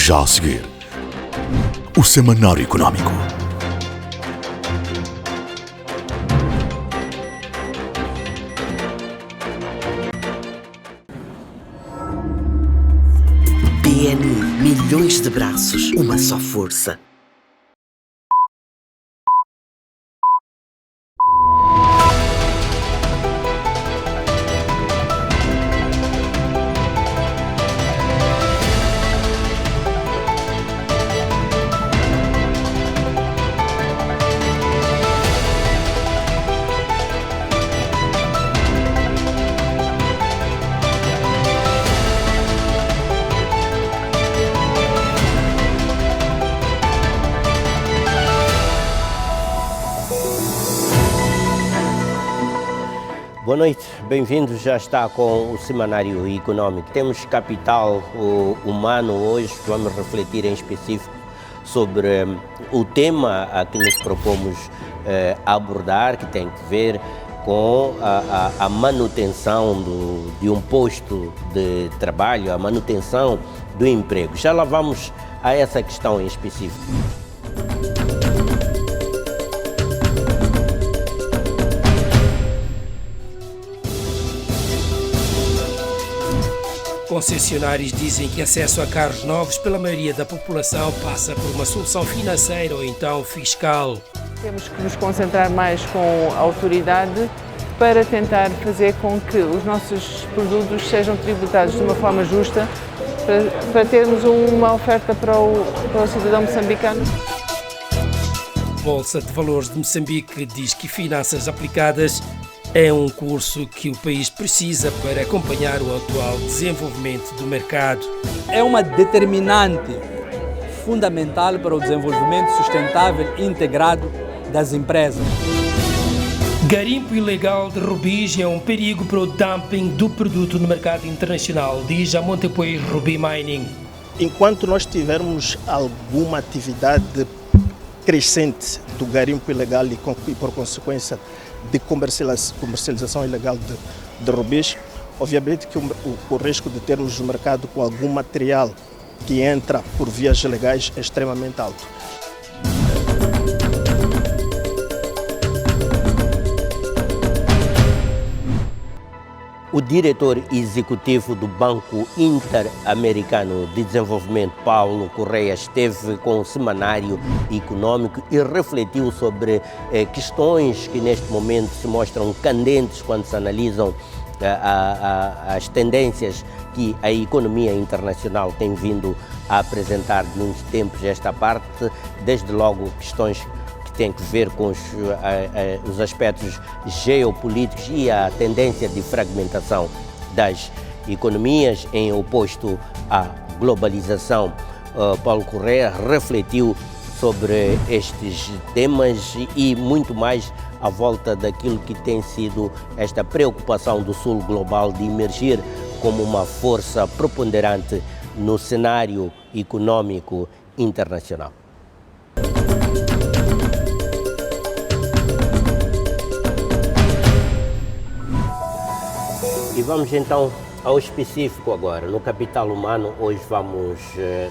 Já a seguir, o Semanário Económico. BNI, milhões de braços, uma só força. Boa noite, bem-vindos. Já está com o Semanário Económico. Temos capital humano hoje, vamos refletir em específico sobre o tema a que nos propomos abordar, que tem que ver com a manutenção de um posto de trabalho, a manutenção do emprego. Já lá vamos a essa questão em específico. Concessionários dizem que acesso a carros novos pela maioria da população passa por uma solução financeira ou então fiscal. Temos que nos concentrar mais com a autoridade para tentar fazer com que os nossos produtos sejam tributados de uma forma justa para termos uma oferta para o cidadão moçambicano. Bolsa de Valores de Moçambique diz que Finanças Aplicadas é um curso que o país precisa para acompanhar o atual desenvolvimento do mercado. É uma determinante fundamental para o desenvolvimento sustentável e integrado das empresas. Garimpo ilegal de rubis é um perigo para o dumping do produto no mercado internacional, diz a Montepuez Ruby Mining. Enquanto nós tivermos alguma atividade crescente do garimpo ilegal e por consequência de comercialização ilegal de rubis, obviamente que o risco de termos no mercado com algum material que entra por vias legais é extremamente alto. O diretor executivo do Banco Interamericano de Desenvolvimento, Paulo Correia, esteve com o Semanário Económico e refletiu sobre questões que neste momento se mostram candentes quando se analisam as tendências que a economia internacional tem vindo a apresentar de uns tempos esta parte, desde logo questões tem que ver com os aspectos geopolíticos e a tendência de fragmentação das economias em oposto à globalização. Paulo Correia refletiu sobre estes temas e muito mais à volta daquilo que tem sido esta preocupação do Sul global de emergir como uma força preponderante no cenário econômico internacional. E vamos então ao específico agora. No Capital Humano, hoje vamos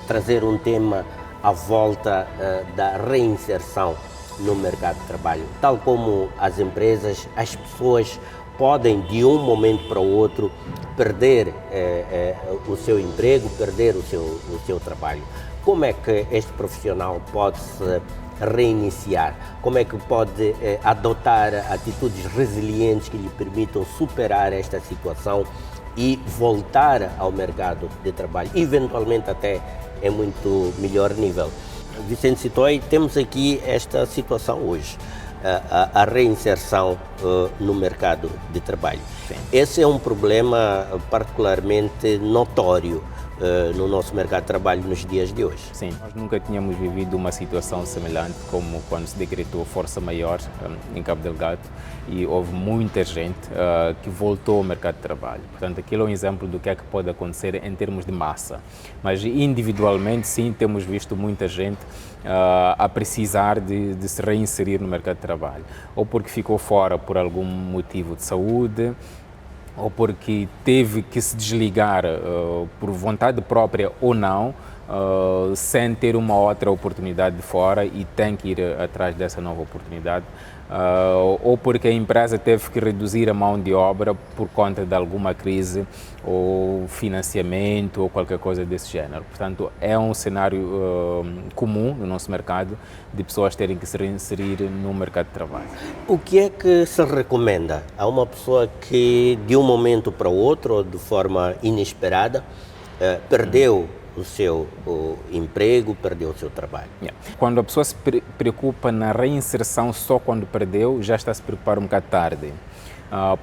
trazer um tema à volta da reinserção no mercado de trabalho. Tal como as empresas, as pessoas podem de um momento para o outro perder o seu emprego, perder o seu trabalho. Como é que este profissional pode se reiniciar? Como é que pode adotar atitudes resilientes que lhe permitam superar esta situação e voltar ao mercado de trabalho, eventualmente até em muito melhor nível? Vicente Sitoé, temos aqui esta situação hoje, a reinserção no mercado de trabalho. Sim. Esse é um problema particularmente notório no nosso mercado de trabalho nos dias de hoje. Sim, nós nunca tínhamos vivido uma situação semelhante como quando se decretou força maior em Cabo Delgado e houve muita gente que voltou ao mercado de trabalho. Portanto, aquilo é um exemplo do que é que pode acontecer em termos de massa. Mas individualmente, sim, temos visto muita gente a precisar de se reinserir no mercado de trabalho, ou porque ficou fora por algum motivo de saúde, ou porque teve que se desligar por vontade própria ou não sem ter uma outra oportunidade de fora e tem que ir atrás dessa nova oportunidade, ou porque a empresa teve que reduzir a mão de obra por conta de alguma crise ou financiamento ou qualquer coisa desse género. Portanto, é um cenário comum no nosso mercado de pessoas terem que se reinserir no mercado de trabalho. O que é que se recomenda a uma pessoa que de um momento para o outro, de forma inesperada, perdeu o seu emprego, perdeu o seu trabalho? Quando a pessoa se preocupa na reinserção só quando perdeu, já está a se preocupar um bocado tarde.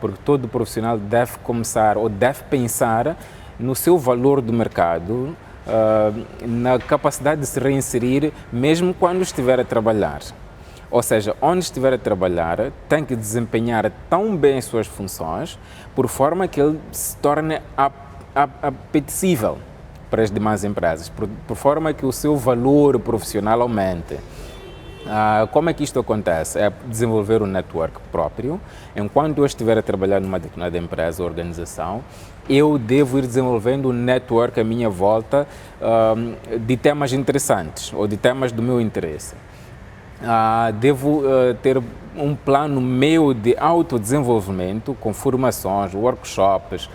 Porque todo profissional deve começar ou deve pensar no seu valor do mercado, na capacidade de se reinserir mesmo quando estiver a trabalhar. Ou seja, onde estiver a trabalhar, tem que desempenhar tão bem as suas funções, por forma que ele se torne apetecível para as demais empresas, por forma que o seu valor profissional aumente. Como é que isto acontece? É desenvolver um network próprio. Enquanto eu estiver a trabalhar numa determinada empresa ou organização, eu devo ir desenvolvendo um network à minha volta de temas interessantes ou de temas do meu interesse. Devo ter um plano meu de autodesenvolvimento com formações, workshops,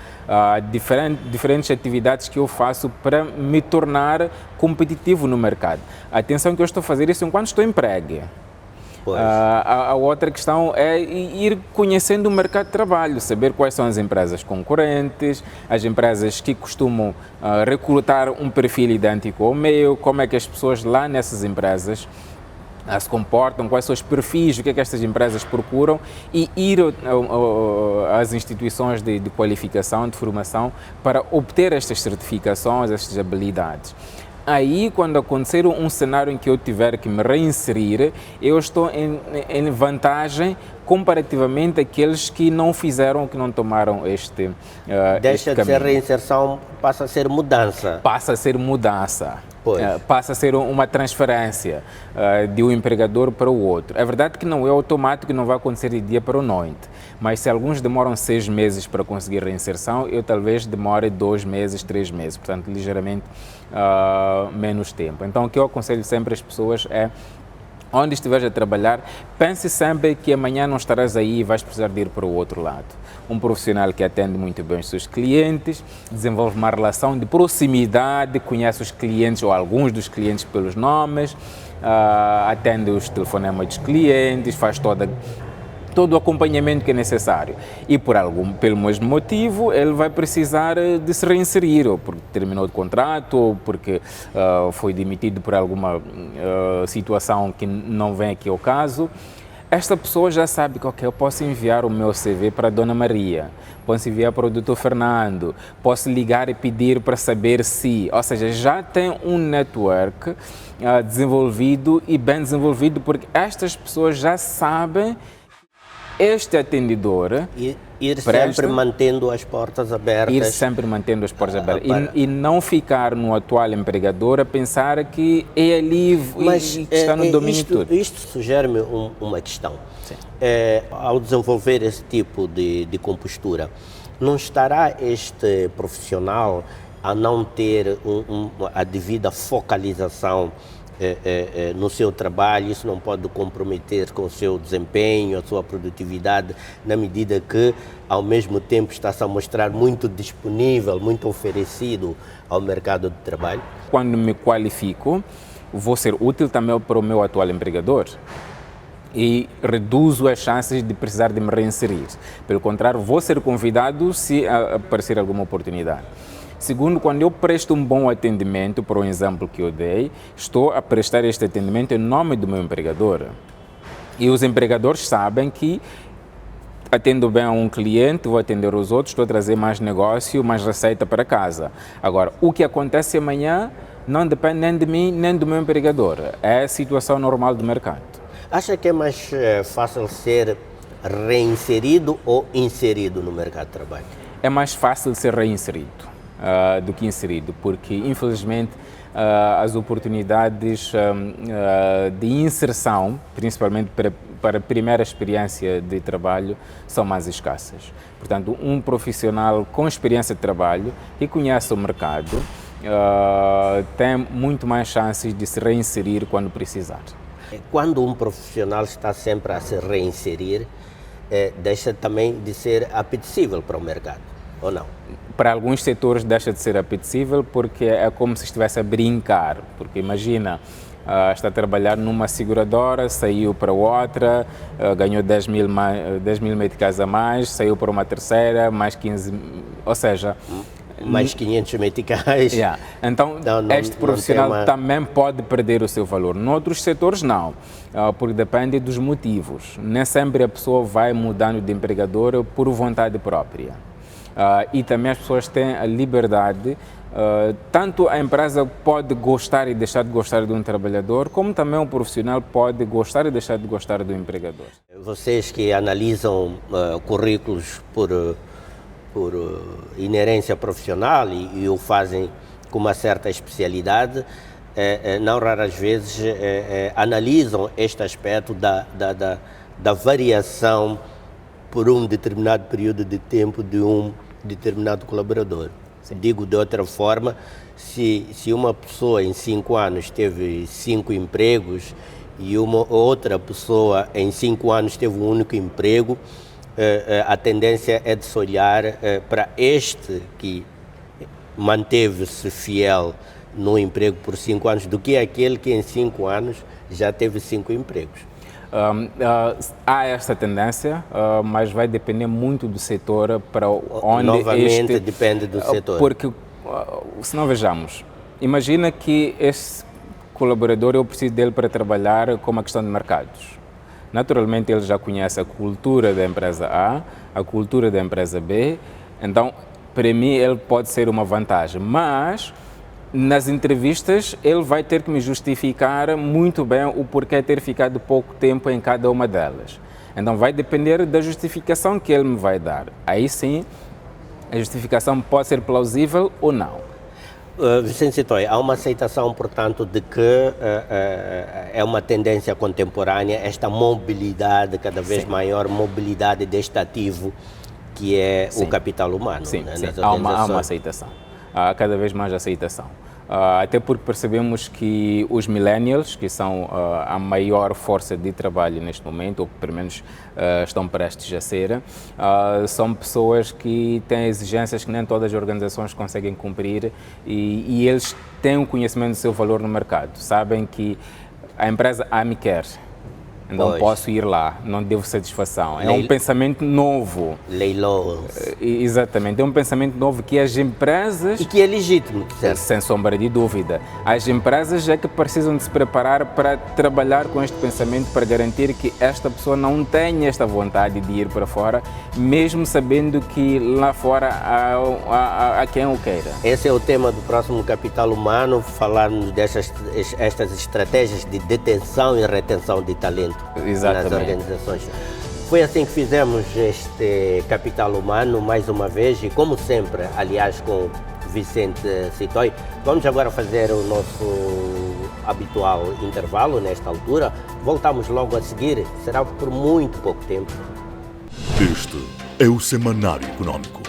diferentes atividades que eu faço para me tornar competitivo no mercado. Atenção que eu estou a fazer isso enquanto estou empregue. A outra questão é ir conhecendo o mercado de trabalho, saber quais são as empresas concorrentes, as empresas que costumam recrutar um perfil idêntico ao meu, como é que as pessoas lá nessas empresas se comportam, quais são os perfis, o que é que estas empresas procuram, e ir às instituições de qualificação, de formação, para obter estas certificações, estas habilidades. Aí, quando acontecer um cenário em que eu tiver que me reinserir, eu estou em vantagem comparativamente àqueles que não fizeram, que não tomaram este caminho. Deixa de ser reinserção, passa a ser mudança. Passa a ser mudança. Passa a ser uma transferência de um empregador para o outro. É verdade que não é automático e não vai acontecer de dia para a noite, mas se alguns demoram 6 meses para conseguir reinserção, eu talvez demore 2 meses, 3 meses, portanto ligeiramente menos tempo. Então o que eu aconselho sempre às pessoas é: onde estiveres a trabalhar, pense sempre que amanhã não estarás aí e vais precisar de ir para o outro lado. Um profissional que atende muito bem os seus clientes, desenvolve uma relação de proximidade, conhece os clientes ou alguns dos clientes pelos nomes, atende os telefonemas dos clientes, faz todo o acompanhamento que é necessário. E pelo mesmo motivo, ele vai precisar de se reinserir, ou porque terminou o contrato, ou porque foi demitido por alguma situação que não vem aqui ao caso. Esta pessoa já sabe que eu posso enviar o meu CV para a Dona Maria, posso enviar para o Dr. Fernando, posso ligar e pedir para saber se... Ou seja, já tem um network desenvolvido e bem desenvolvido, porque estas pessoas já sabem este atendedor ir sempre mantendo as portas abertas. Ir sempre mantendo as portas abertas. E não ficar no atual empregador a pensar que é ali e que está no domínio de tudo. Isto sugere-me uma questão. Ao desenvolver esse tipo de compostura, não estará este profissional a não ter a devida focalização no seu trabalho? Isso não pode comprometer com o seu desempenho, a sua produtividade, na medida que, ao mesmo tempo, está-se a mostrar muito disponível, muito oferecido ao mercado de trabalho? Quando me qualifico, vou ser útil também para o meu atual empregador e reduzo as chances de precisar de me reinserir. Pelo contrário, vou ser convidado se aparecer alguma oportunidade. Segundo, quando eu presto um bom atendimento, por um exemplo que eu dei, estou a prestar este atendimento em nome do meu empregador. E os empregadores sabem que atendo bem a um cliente, vou atender os outros, estou a trazer mais negócio, mais receita para casa. Agora, o que acontece amanhã não depende nem de mim, nem do meu empregador. É a situação normal do mercado. Acha que é mais fácil ser reinserido ou inserido no mercado de trabalho? É mais fácil ser reinserido do que inserido, porque infelizmente as oportunidades de inserção, principalmente para a primeira experiência de trabalho, são mais escassas. Portanto, um profissional com experiência de trabalho, que conhece o mercado tem muito mais chances de se reinserir quando precisar. Quando um profissional está sempre a se reinserir, deixa também de ser apetecível para o mercado, ou não? Para alguns setores deixa de ser apetecível porque é como se estivesse a brincar, porque imagina, está a trabalhar numa seguradora, saiu para outra, ganhou 10 mil meticais a mais, saiu para uma terceira, mais 15, ou seja... Mais 500 meticais. Yeah. Então, este profissional também pode perder o seu valor. Noutros setores, não, porque depende dos motivos. Nem sempre a pessoa vai mudando de empregador por vontade própria. E também as pessoas têm a liberdade, tanto a empresa pode gostar e deixar de gostar de um trabalhador, como também o profissional pode gostar e deixar de gostar do empregador. Vocês que analisam currículos por inerência profissional e o fazem com uma certa especialidade, não raras vezes analisam este aspecto da variação por um determinado período de tempo de um determinado colaborador. Sim. Digo de outra forma, se uma pessoa em 5 anos teve 5 empregos e uma outra pessoa em 5 anos teve um único emprego, a tendência é de se olhar para este que manteve-se fiel no emprego por 5 anos do que aquele que em 5 anos já teve 5 empregos. Há esta tendência, mas vai depender muito do setor para onde novamente depende do setor. Porque, se não vejamos, imagina que este colaborador, eu preciso dele para trabalhar com uma questão de mercados. Naturalmente, ele já conhece a cultura da empresa A, a cultura da empresa B, então, para mim, ele pode ser uma vantagem, mas nas entrevistas ele vai ter que me justificar muito bem o porquê ter ficado pouco tempo em cada uma delas. Então, vai depender da justificação que ele me vai dar. Aí sim, a justificação pode ser plausível ou não. Vicente Sitoé, há uma aceitação, portanto, de que é uma tendência contemporânea esta mobilidade, cada vez maior mobilidade deste ativo que é o capital humano. Sim, né, sim. Há uma aceitação, há cada vez mais aceitação. Até porque percebemos que os millennials, que são a maior força de trabalho neste momento, ou pelo menos estão prestes a ser, são pessoas que têm exigências que nem todas as organizações conseguem cumprir e eles têm um conhecimento do seu valor no mercado. Sabem que a empresa A me quer, então posso ir lá, não devo satisfação. É um pensamento novo. Leilões. Exatamente, é um pensamento novo que as empresas... E que é legítimo, certo? Sem sombra de dúvida. As empresas é que precisam de se preparar para trabalhar com este pensamento, para garantir que esta pessoa não tenha esta vontade de ir para fora, mesmo sabendo que lá fora há quem o queira. Esse é o tema do próximo Capital Humano, falarmos estas estratégias de detenção e retenção de talento. Exatamente. Nas organizações. Foi assim que fizemos este Capital Humano, mais uma vez, e como sempre, aliás, com Vicente Sitoé. Vamos agora fazer o nosso habitual intervalo nesta altura. Voltamos logo a seguir, será por muito pouco tempo. Este é o Semanário Econômico.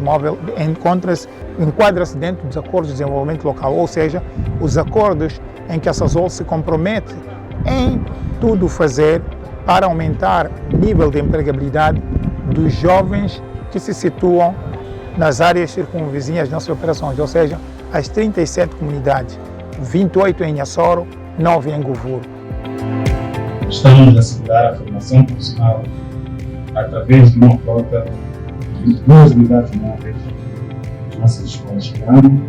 Móvel enquadra-se dentro dos acordos de desenvolvimento local, ou seja, os acordos em que a Sasol se compromete em tudo fazer para aumentar o nível de empregabilidade dos jovens que se situam nas áreas circunvizinhas das nossas operações, ou seja, as 37 comunidades, 28 em Açoro, 9 em Govuro. Estamos a assegurar a formação profissional através de uma frota de 2 unidades móveis nas nossas escolas de verão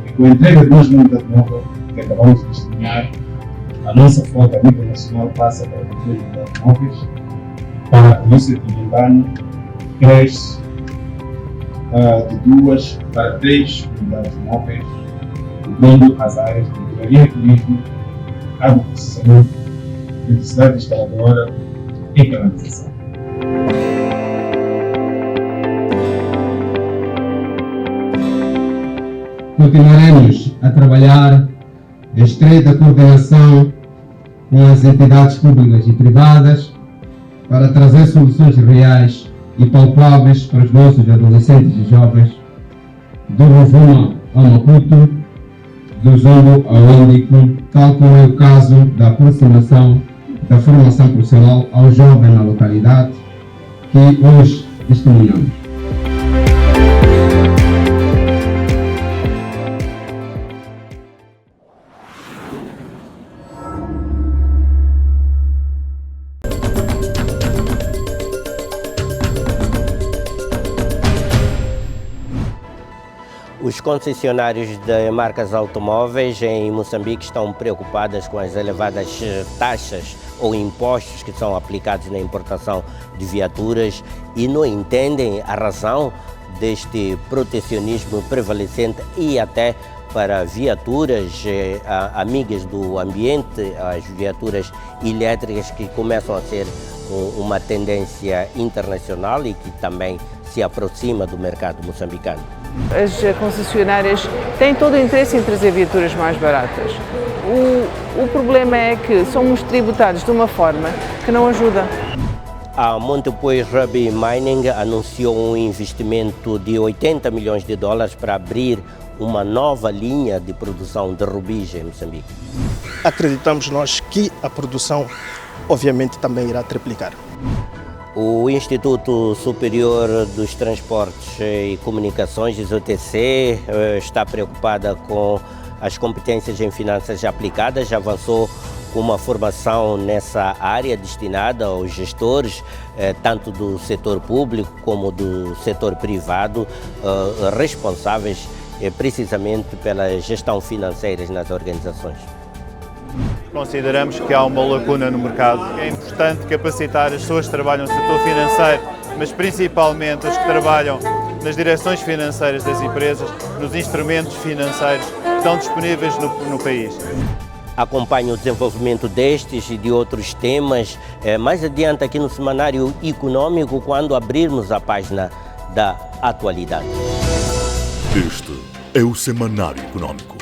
e com a entrega de 2 unidades móveis que acabamos de destinar a nossa frota a nível nacional passa para 23 unidades móveis, para a Polícia Dominicana cresce de 2 para 3 unidades móveis, cobrindo as áreas de engenharia e turismo, agroprocessamento, eletricidade instaladora e canalização. Continuaremos a trabalhar em estreita coordenação com as entidades públicas e privadas para trazer soluções reais e palpáveis para os nossos adolescentes e jovens, do Rovuma ao Maputo, do Zombo ao Índico, tal como é o caso da aproximação da formação profissional ao jovem na localidade, que hoje testemunhamos. Os concessionários de marcas automóveis em Moçambique estão preocupados com as elevadas taxas ou impostos que são aplicados na importação de viaturas e não entendem a razão deste protecionismo prevalecente e até para viaturas amigas do ambiente, as viaturas elétricas que começam a ser uma tendência internacional e que também se aproxima do mercado moçambicano. As concessionárias têm todo o interesse em trazer viaturas mais baratas. O problema é que somos tributados de uma forma que não ajuda. A Montepuez Ruby Mining anunciou um investimento de 80 milhões de dólares para abrir uma nova linha de produção de rubis em Moçambique. Acreditamos nós que a produção, obviamente, também irá triplicar. O Instituto Superior dos Transportes e Comunicações, ISOTC, está preocupada com as competências em finanças aplicadas, já avançou com uma formação nessa área destinada aos gestores, tanto do setor público como do setor privado, responsáveis precisamente pela gestão financeira nas organizações. Consideramos que há uma lacuna no mercado. É importante capacitar as pessoas que trabalham no setor financeiro, mas principalmente as que trabalham nas direções financeiras das empresas, nos instrumentos financeiros que estão disponíveis no país. Acompanhe o desenvolvimento destes e de outros temas mais adiante aqui no Semanário Econômico, quando abrirmos a página da atualidade. Este é o Semanário Econômico.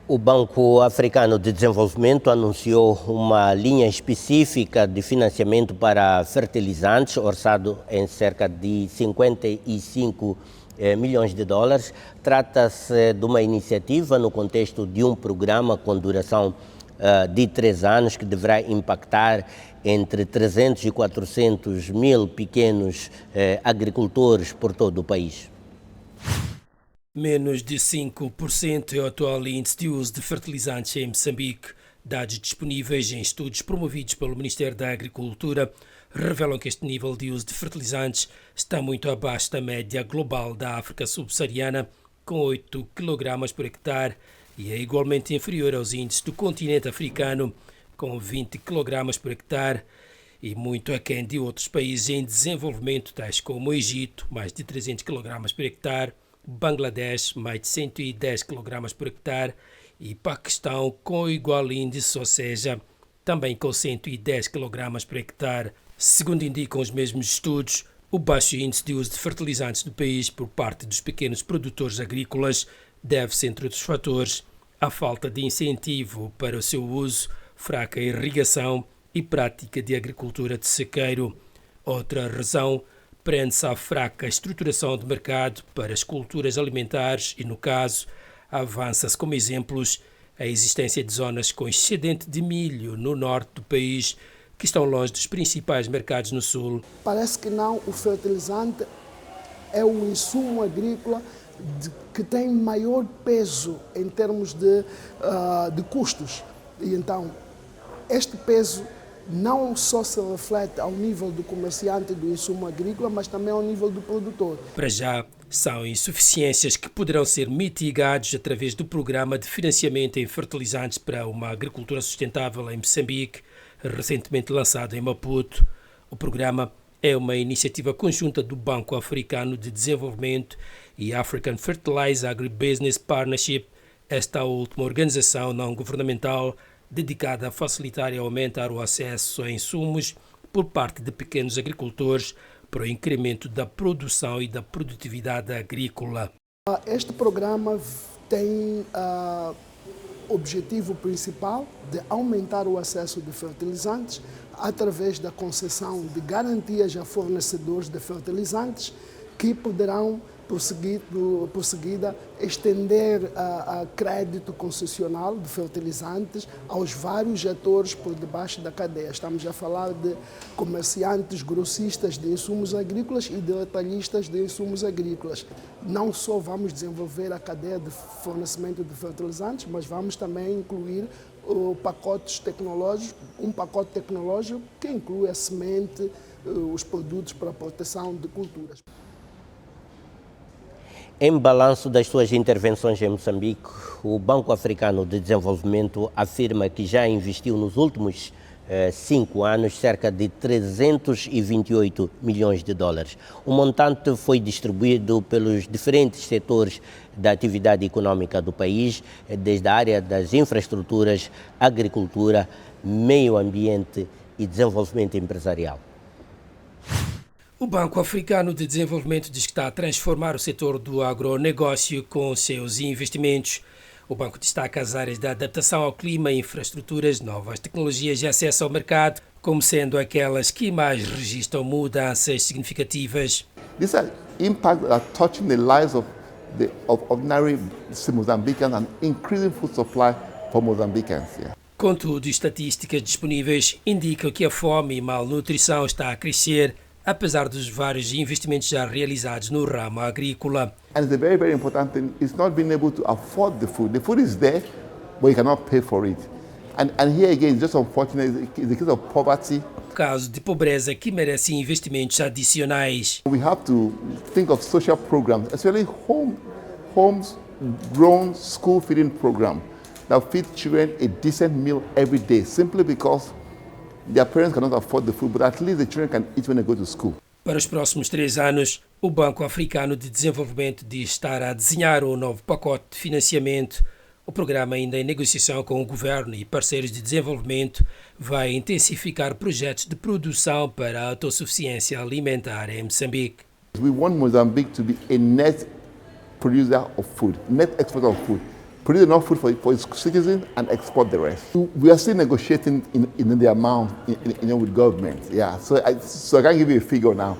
O Banco Africano de Desenvolvimento anunciou uma linha específica de financiamento para fertilizantes, orçado em cerca de 55 milhões de dólares. Trata-se de uma iniciativa no contexto de um programa com duração de 3 anos que deverá impactar entre 300 e 400 mil pequenos agricultores por todo o país. Menos de 5% é o atual índice de uso de fertilizantes em Moçambique. Dados disponíveis em estudos promovidos pelo Ministério da Agricultura revelam que este nível de uso de fertilizantes está muito abaixo da média global da África subsaariana, com 8 kg por hectare, e é igualmente inferior aos índices do continente africano, com 20 kg por hectare, e muito aquém de outros países em desenvolvimento, tais como o Egito, mais de 300 kg por hectare, Bangladesh, mais de 110 kg por hectare, e Paquistão, com igual índice, ou seja, também com 110 kg por hectare. Segundo indicam os mesmos estudos, o baixo índice de uso de fertilizantes do país por parte dos pequenos produtores agrícolas deve-se, entre outros fatores, à falta de incentivo para o seu uso, fraca irrigação e prática de agricultura de sequeiro. Outra razão prende-se à fraca estruturação de mercado para as culturas alimentares e, no caso, avança-se como exemplos a existência de zonas com excedente de milho no norte do país, que estão longe dos principais mercados no sul. Parece que não, o fertilizante é o insumo agrícola que tem maior peso em termos de custos. E então, este peso não só se reflete ao nível do comerciante do insumo agrícola, mas também ao nível do produtor. Para já, são insuficiências que poderão ser mitigadas através do Programa de Financiamento em Fertilizantes para uma Agricultura Sustentável em Moçambique, recentemente lançado em Maputo. O programa é uma iniciativa conjunta do Banco Africano de Desenvolvimento e African Fertilizer Agribusiness Partnership, esta última organização não-governamental dedicada a facilitar e aumentar o acesso a insumos por parte de pequenos agricultores para o incremento da produção e da produtividade agrícola. Este programa tem objetivo principal de aumentar o acesso de fertilizantes através da concessão de garantias a fornecedores de fertilizantes que poderão, por seguida, estender a crédito concessional de fertilizantes aos vários atores por debaixo da cadeia. Estamos a falar de comerciantes, grossistas de insumos agrícolas e de detalhistas de insumos agrícolas. Não só vamos desenvolver a cadeia de fornecimento de fertilizantes, mas vamos também incluir pacotes tecnológicos, um pacote tecnológico que inclui a semente, os produtos para a proteção de culturas. Em balanço das suas intervenções em Moçambique, o Banco Africano de Desenvolvimento afirma que já investiu nos últimos 5 anos cerca de 328 milhões de dólares. O montante foi distribuído pelos diferentes setores da atividade econômica do país, desde a área das infraestruturas, agricultura, meio ambiente e desenvolvimento empresarial. O Banco Africano de Desenvolvimento diz que está a transformar o setor do agronegócio com seus investimentos. O banco destaca as áreas da adaptação ao clima, infraestruturas, novas tecnologias e acesso ao mercado, como sendo aquelas que mais registram mudanças significativas. These are impacts that are touching the lives of ordinary Mozambicans and increasing food supply for Mozambicans. Contudo, estatísticas disponíveis indicam que a fome e malnutrição está a crescer, apesar dos vários investimentos já realizados no ramo agrícola. And it's a very, very important thing is not being able to afford the food. The food is there, but you cannot pay for it. And here again, it's just unfortunate, it's the case of poverty. Caso de pobreza que merece investimentos adicionais. We have to think of social programs, especially homes grown school feeding program that feed children a decent meal every day, simply because their parents cannot afford the food, but at least the children can eat when they go to school. Para os próximos 3 anos, o Banco Africano de Desenvolvimento diz estar a desenhar um novo pacote de financiamento. O programa, ainda em negociação com o governo e parceiros de desenvolvimento, vai intensificar projetos de produção para a autossuficiência alimentar em Moçambique. We want Mozambique to be a net producer of food, net exporter of food. Produce enough food for its citizens and export the rest. We are still negotiating in the amount with government. Yeah, so I can't give you a figure now.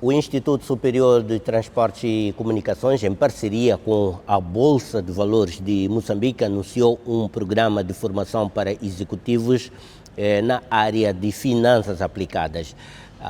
O Instituto Superior de Transportes e Comunicações, em parceria com a Bolsa de Valores de Moçambique, anunciou um programa de formação para executivos na área de finanças aplicadas.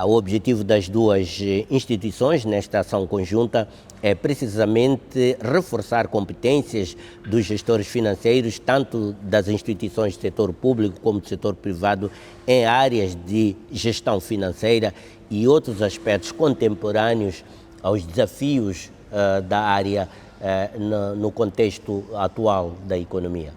O objetivo das duas instituições nesta ação conjunta é precisamente reforçar competências dos gestores financeiros, tanto das instituições do setor público como do setor privado, em áreas de gestão financeira e outros aspectos contemporâneos aos desafios da área no contexto atual da economia.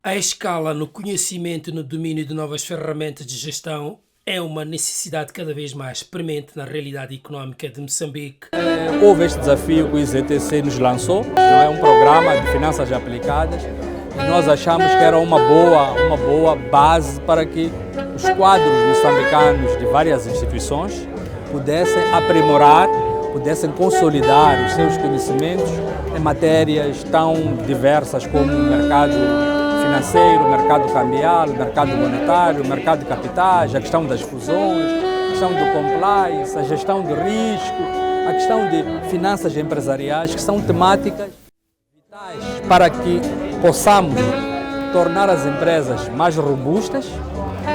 A escala no conhecimento e no domínio de novas ferramentas de gestão é uma necessidade cada vez mais premente na realidade económica de Moçambique. Houve este desafio que o IZTC nos lançou, não é um programa de finanças aplicadas, e nós achamos que era uma boa base para que os quadros moçambicanos de várias instituições pudessem aprimorar, pudessem consolidar os seus conhecimentos em matérias tão diversas como o mercado financeiro, o mercado cambial, o mercado monetário, o mercado de capitais, a questão das fusões, a questão do compliance, a gestão de risco, a questão de finanças empresariais, que são temáticas vitais para que possamos tornar as empresas mais robustas,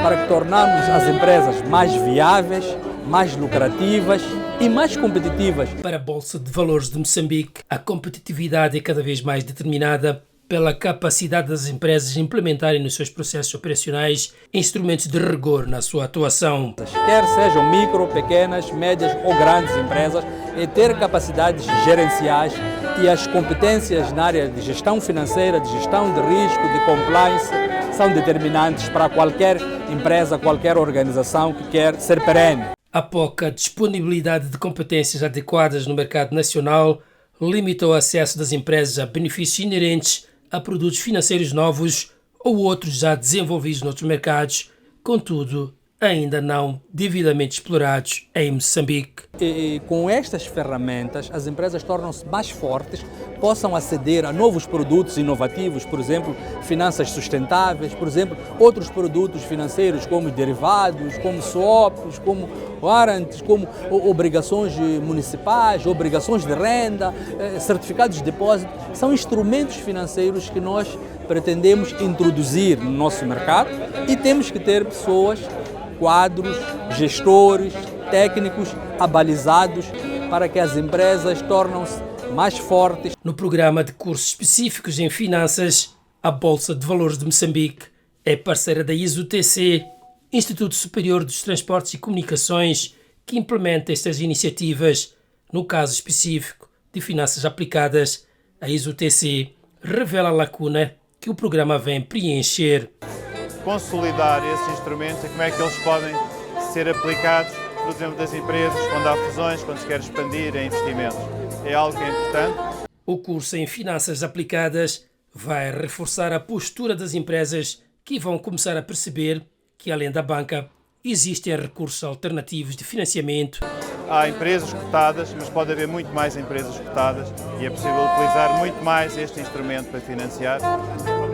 para que tornamos as empresas mais viáveis mais lucrativas e mais competitivas. Para a Bolsa de Valores de Moçambique, a competitividade é cada vez mais determinada pela capacidade das empresas de implementarem nos seus processos operacionais instrumentos de rigor na sua atuação. Quer sejam micro, pequenas, médias ou grandes empresas, é ter capacidades gerenciais e as competências na área de gestão financeira, de gestão de risco, de compliance, são determinantes para qualquer empresa, qualquer organização que quer ser perene. A pouca disponibilidade de competências adequadas no mercado nacional limita o acesso das empresas a benefícios inerentes a produtos financeiros novos ou outros já desenvolvidos noutros mercados, contudo, ainda não devidamente explorados em Moçambique. E com estas ferramentas, as empresas tornam-se mais fortes, possam aceder a novos produtos inovativos, por exemplo, finanças sustentáveis, por exemplo, outros produtos financeiros como derivados, como swaps, como warrants, como obrigações municipais, obrigações de renda, certificados de depósito. São instrumentos financeiros que nós pretendemos introduzir no nosso mercado e temos que ter pessoas, quadros, gestores, técnicos abalizados para que as empresas tornem-se mais fortes. No programa de cursos específicos em finanças, a Bolsa de Valores de Moçambique é parceira da ISUTC, Instituto Superior dos Transportes e Comunicações, que implementa estas iniciativas. No caso específico de finanças aplicadas, a ISUTC revela a lacuna que o programa vem preencher. Consolidar esses instrumentos e como é que eles podem ser aplicados, por exemplo, das empresas, quando há fusões, quando se quer expandir em investimentos. É algo que é importante. O curso em Finanças Aplicadas vai reforçar a postura das empresas que vão começar a perceber que, além da banca, existem recursos alternativos de financiamento. Há empresas cotadas, mas pode haver muito mais empresas cotadas e é possível utilizar muito mais este instrumento para financiar.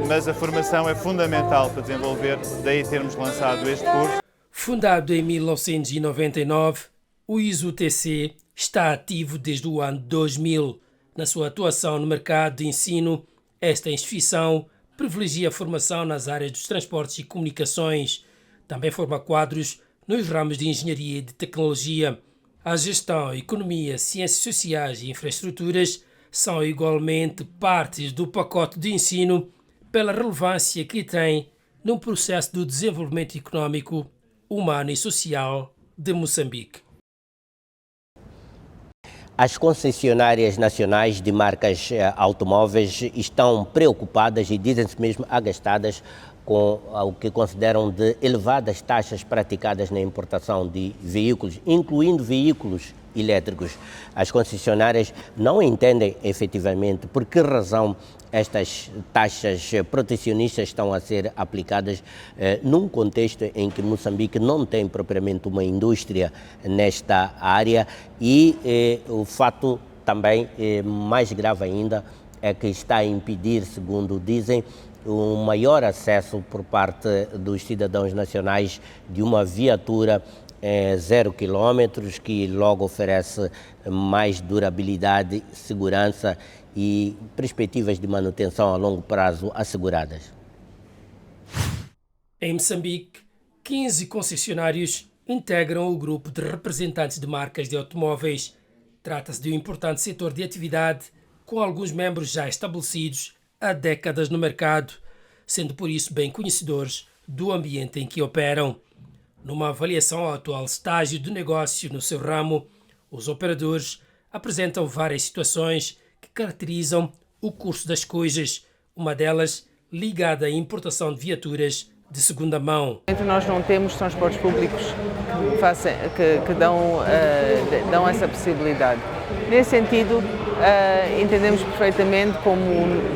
Mas a formação é fundamental para desenvolver, daí termos lançado este curso. Fundado em 1999, o ISUTC está ativo desde o ano 2000. Na sua atuação no mercado de ensino, esta instituição privilegia a formação nas áreas dos transportes e comunicações. Também forma quadros nos ramos de engenharia e de tecnologia. A gestão, economia, ciências sociais e infraestruturas são igualmente partes do pacote de ensino pela relevância que tem no processo do desenvolvimento econômico, humano e social de Moçambique. As concessionárias nacionais de marcas automóveis estão preocupadas e dizem-se mesmo agastadas com o que consideram de elevadas taxas praticadas na importação de veículos, incluindo veículos elétricos. As concessionárias não entendem efetivamente por que razão estas taxas protecionistas estão a ser aplicadas num contexto em que Moçambique não tem propriamente uma indústria nesta área e o fato também mais grave ainda é que está a impedir, segundo dizem, um maior acesso por parte dos cidadãos nacionais de uma viatura 0 km, que logo oferece mais durabilidade, segurança e perspectivas de manutenção a longo prazo asseguradas. Em Moçambique, 15 concessionários integram o grupo de representantes de marcas de automóveis. Trata-se de um importante setor de atividade, com alguns membros já estabelecidos há décadas no mercado, sendo por isso bem conhecedores do ambiente em que operam. Numa avaliação ao atual estágio do negócio no seu ramo, os operadores apresentam várias situações que caracterizam o curso das coisas, uma delas ligada à importação de viaturas de segunda mão. Nós não temos transportes públicos que dão essa possibilidade. Nesse sentido, entendemos perfeitamente, como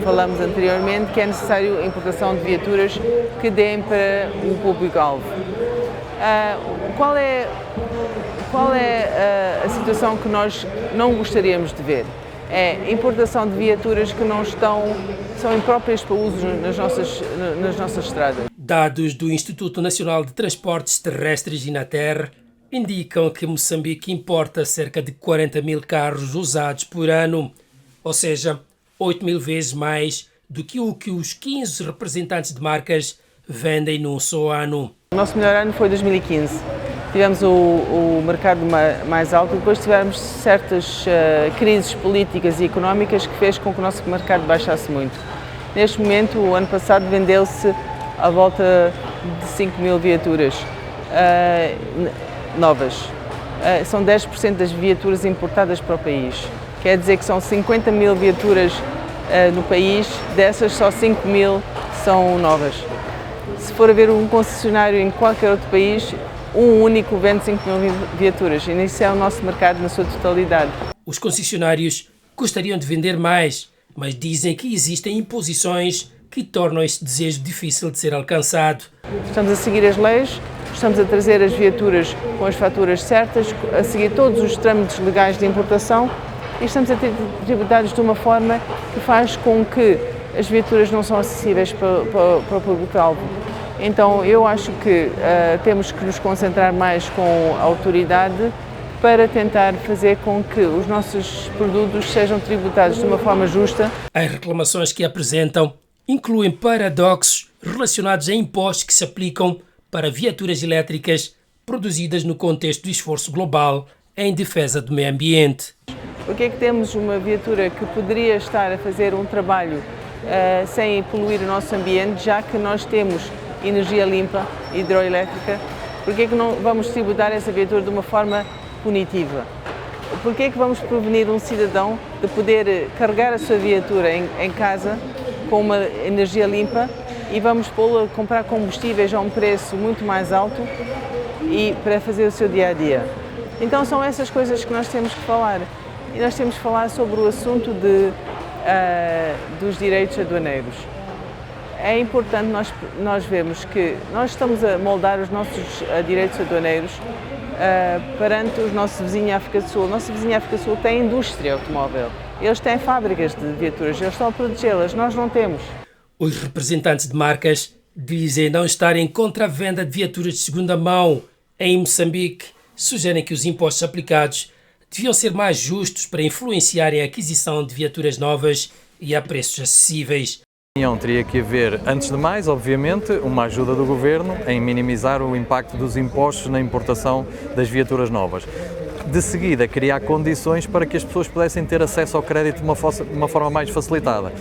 falamos anteriormente, que é necessário a importação de viaturas que deem para o público-alvo. Qual é a situação que nós não gostaríamos de ver? É importação de viaturas que não são impróprias para uso nas nossas estradas. Dados do Instituto Nacional de Transportes Terrestres e na Terra indicam que Moçambique importa cerca de 40 mil carros usados por ano, ou seja, 8 mil vezes mais do que o que os 15 representantes de marcas vendem num só ano. O nosso melhor ano foi 2015. tivemos o mercado mais alto e depois tivemos certas crises políticas e económicas que fez com que o nosso mercado baixasse muito. Neste momento, o ano passado vendeu-se à volta de 5 mil viaturas novas. São 10% das viaturas importadas para o país. Quer dizer que são 50 mil viaturas no país, dessas só 5 mil são novas. Se for haver um concessionário em qualquer outro país, um único vende 5 mil viaturas. E isso é o nosso mercado na sua totalidade. Os concessionários gostariam de vender mais, mas dizem que existem imposições que tornam este desejo difícil de ser alcançado. Estamos a seguir as leis, estamos a trazer as viaturas com as faturas certas, a seguir todos os trâmites legais de importação e estamos a ter tributados de uma forma que faz com que as viaturas não são acessíveis para o público-alvo. Então eu acho que temos que nos concentrar mais com a autoridade para tentar fazer com que os nossos produtos sejam tributados de uma forma justa. As reclamações que apresentam incluem paradoxos relacionados a impostos que se aplicam para viaturas elétricas produzidas no contexto do esforço global em defesa do meio ambiente. Porque é que temos uma viatura que poderia estar a fazer um trabalho sem poluir o nosso ambiente, já que nós temos energia limpa, hidroelétrica? Porque é que não vamos tributar essa viatura de uma forma punitiva? Porque é que vamos prevenir um cidadão de poder carregar a sua viatura em casa com uma energia limpa e vamos pô-lo a comprar combustíveis a um preço muito mais alto e para fazer o seu dia-a-dia? Então são essas coisas que nós temos que falar. E nós temos que falar sobre o assunto dos direitos aduaneiros. É importante nós vermos que nós estamos a moldar os nossos direitos aduaneiros perante o nosso vizinho África do Sul. O nosso vizinho África do Sul tem indústria automóvel. Eles têm fábricas de viaturas, eles estão a protegê-las, nós não temos. Os representantes de marcas dizem não estarem contra a venda de viaturas de segunda mão em Moçambique. Sugerem que os impostos aplicados deviam ser mais justos para influenciarem a aquisição de viaturas novas e a preços acessíveis. Teria que haver, antes de mais, obviamente, uma ajuda do Governo em minimizar o impacto dos impostos na importação das viaturas novas. De seguida, criar condições para que as pessoas pudessem ter acesso ao crédito de uma forma mais facilitada.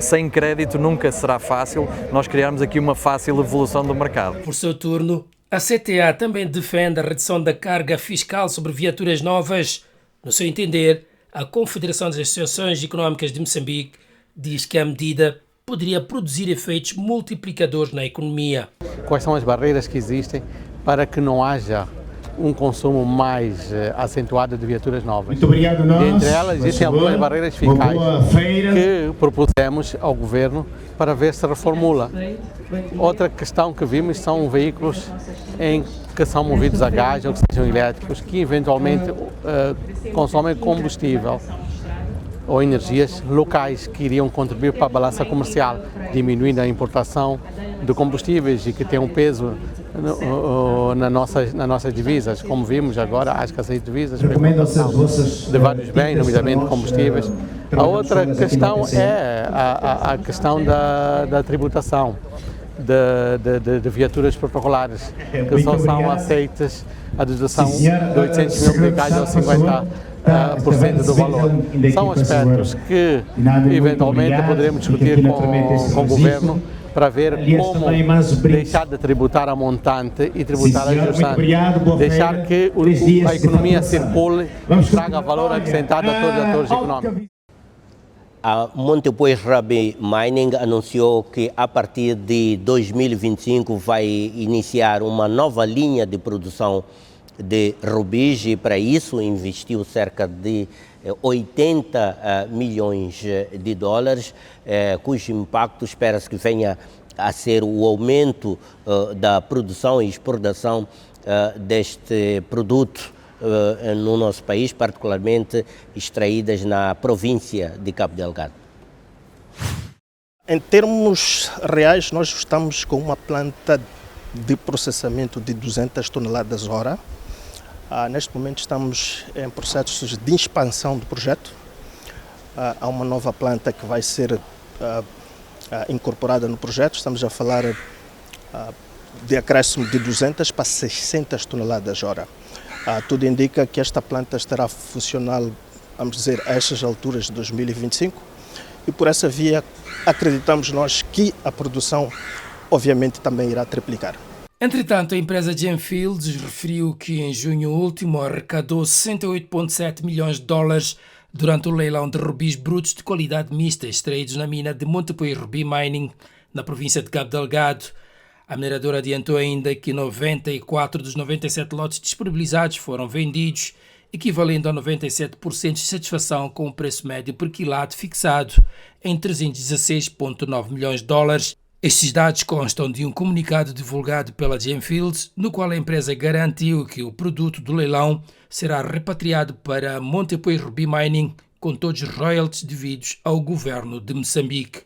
Sem crédito nunca será fácil nós criarmos aqui uma fácil evolução do mercado. Por seu turno, a CTA também defende a redução da carga fiscal sobre viaturas novas. No seu entender, a Confederação das Associações Económicas de Moçambique diz que a medida poderia produzir efeitos multiplicadores na economia. Quais são as barreiras que existem para que não haja um consumo mais acentuado de viaturas novas? Muito obrigado, nós. Entre elas existem algumas barreiras fiscais que propusemos ao Governo para ver se reformula. Outra questão que vimos são veículos que são movidos a gás ou que sejam elétricos, que eventualmente consomem combustível ou energias locais que iriam contribuir para a balança comercial, diminuindo a importação de combustíveis e que tem um peso nas nossas divisas, como vimos agora, a escassez de divisas, de vários bens, nomeadamente combustíveis. A outra questão é a questão da tributação de viaturas particulares, que só são aceitas a dedução de 800 mil meticais ou 50% do valor. São aspectos que eventualmente poderemos discutir com o Governo para ver como deixar de tributar a montante e tributar a ajustante. Deixar que a economia circule e traga valor acrescentado a todos os atores económicos. A Montepuez Ruby Mining anunciou que a partir de 2025 vai iniciar uma nova linha de produção de rubis e para isso investiu cerca de 80 milhões de dólares, cujo impacto espera-se que venha a ser o aumento da produção e exportação deste produto no nosso país, particularmente extraídas na província de Cabo Delgado. Em termos reais, nós estamos com uma planta de processamento de 200 toneladas hora. Neste momento estamos em processos de expansão do projeto. Há uma nova planta que vai ser incorporada no projeto. Estamos a falar de acréscimo de 200 para 600 toneladas hora. Tudo indica que esta planta estará funcional, vamos dizer, a estas alturas de 2025 e por essa via acreditamos nós que a produção obviamente também irá triplicar. Entretanto, a empresa Gemfields referiu que em junho último arrecadou 68,7 milhões de dólares durante o leilão de rubis brutos de qualidade mista extraídos na mina de Montepuez Ruby Mining, na província de Cabo Delgado. A mineradora adiantou ainda que 94 dos 97 lotes disponibilizados foram vendidos, equivalendo a 97% de satisfação com o preço médio por quilate fixado em 316,9 milhões de dólares. Estes dados constam de um comunicado divulgado pela Gemfields, no qual a empresa garantiu que o produto do leilão será repatriado para Montepuez Ruby Mining com todos os royalties devidos ao governo de Moçambique.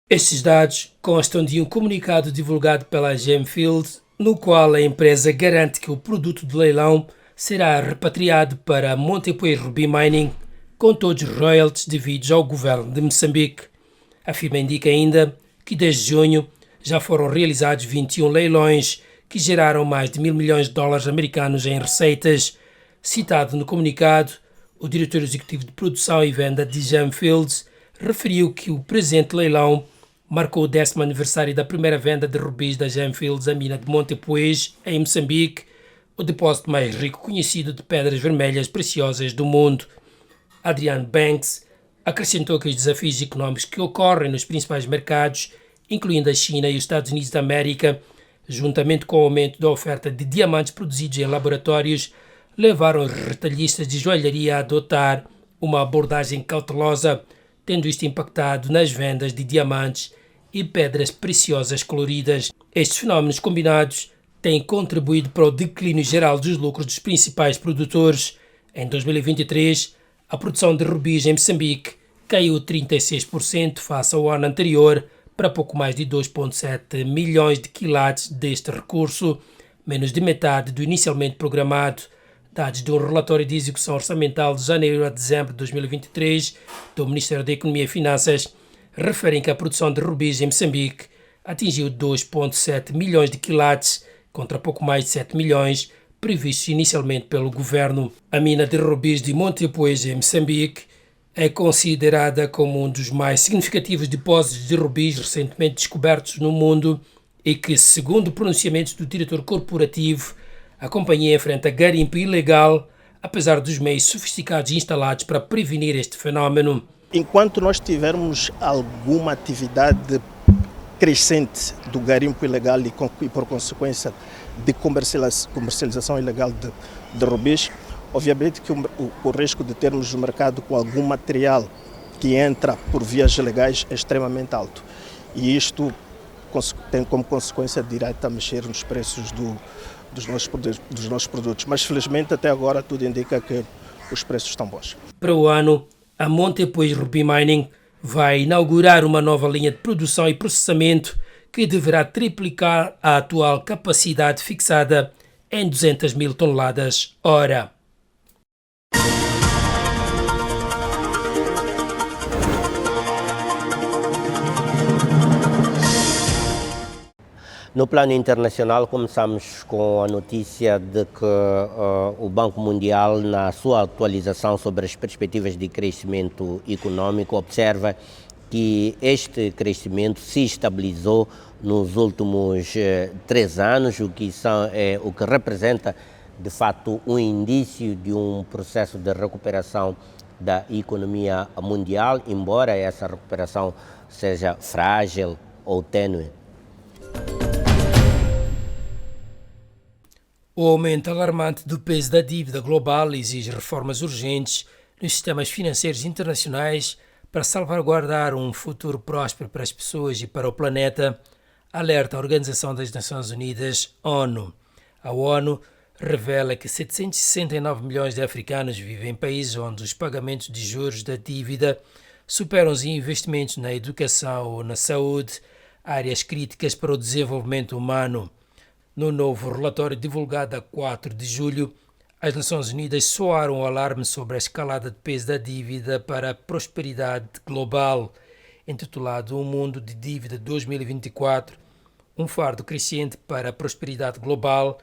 Estes dados constam de um comunicado divulgado pela Gemfields, no qual a empresa garante que o produto do leilão será repatriado para Montepuez Ruby Mining com todos os royalties devidos ao governo de Moçambique. A firma indica ainda que desde junho já foram realizados 21 leilões que geraram mais de $1.000 milhões americanos em receitas. Citado no comunicado, o diretor executivo de produção e venda de Gemfields referiu que o presente leilão marcou o 10º aniversário da primeira venda de rubis da Gemfields à mina de Montepuez, em Moçambique, o depósito mais rico conhecido de pedras vermelhas preciosas do mundo. Adrian Banks acrescentou que os desafios económicos que ocorrem nos principais mercados, incluindo a China e os Estados Unidos da América, juntamente com o aumento da oferta de diamantes produzidos em laboratórios, levaram os retalhistas de joalharia a adotar uma abordagem cautelosa, tendo isto impactado nas vendas de diamantes e pedras preciosas coloridas. Estes fenómenos combinados têm contribuído para o declínio geral dos lucros dos principais produtores. Em 2023, a produção de rubis em Moçambique caiu 36% face ao ano anterior para pouco mais de 2,7 milhões de quilates deste recurso, menos de metade do inicialmente programado. Dados de um relatório de execução orçamental de janeiro a dezembro de 2023 do Ministério da Economia e Finanças referem que a produção de rubis em Moçambique atingiu 2,7 milhões de quilates, contra pouco mais de 7 milhões previstos inicialmente pelo governo. A mina de rubis de Montepuez em Moçambique é considerada como um dos mais significativos depósitos de rubis recentemente descobertos no mundo e que, segundo pronunciamentos do diretor corporativo, a companhia enfrenta garimpo ilegal, apesar dos meios sofisticados instalados para prevenir este fenómeno. Enquanto nós tivermos alguma atividade crescente do garimpo ilegal e por consequência, de comercialização ilegal de rubis, obviamente que o risco de termos um mercado com algum material que entra por vias legais é extremamente alto. E isto tem como consequência direta mexer nos preços dos nossos produtos. Mas felizmente até agora tudo indica que os preços estão bons. Para o ano, a Montepuez Ruby Mining vai inaugurar uma nova linha de produção e processamento que deverá triplicar a atual capacidade fixada em 200 mil toneladas hora. No plano internacional, começamos com a notícia de que o Banco Mundial, na sua atualização sobre as perspectivas de crescimento econômico, observa que este crescimento se estabilizou nos últimos 3 anos, o que representa, de fato, um indício de um processo de recuperação da economia mundial, embora essa recuperação seja frágil ou tênue. O aumento alarmante do peso da dívida global exige reformas urgentes nos sistemas financeiros internacionais para salvaguardar um futuro próspero para as pessoas e para o planeta, alerta a Organização das Nações Unidas, ONU. A ONU revela que 769 milhões de africanos vivem em países onde os pagamentos de juros da dívida superam os investimentos na educação ou na saúde, áreas críticas para o desenvolvimento humano. No novo relatório divulgado a 4 de julho, as Nações Unidas soaram o alarme sobre a escalada de peso da dívida para a prosperidade global. Intitulado Um Mundo de Dívida 2024, um fardo crescente para a prosperidade global.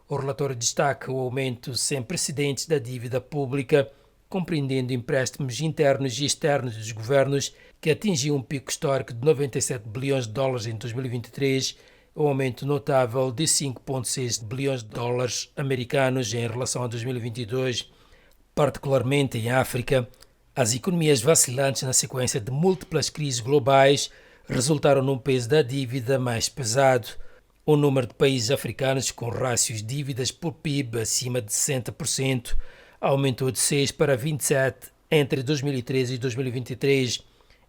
O relatório destaca o aumento sem precedentes da dívida pública, compreendendo empréstimos internos e externos dos governos, que atingiu um pico histórico de 97 bilhões de dólares em 2023, um aumento notável de 5,6 bilhões de dólares americanos em relação a 2022. Particularmente em África, as economias vacilantes na sequência de múltiplas crises globais resultaram num peso da dívida mais pesado. O número de países africanos com rácios de dívidas por PIB acima de 60% aumentou de 6 para 27 entre 2013 e 2023.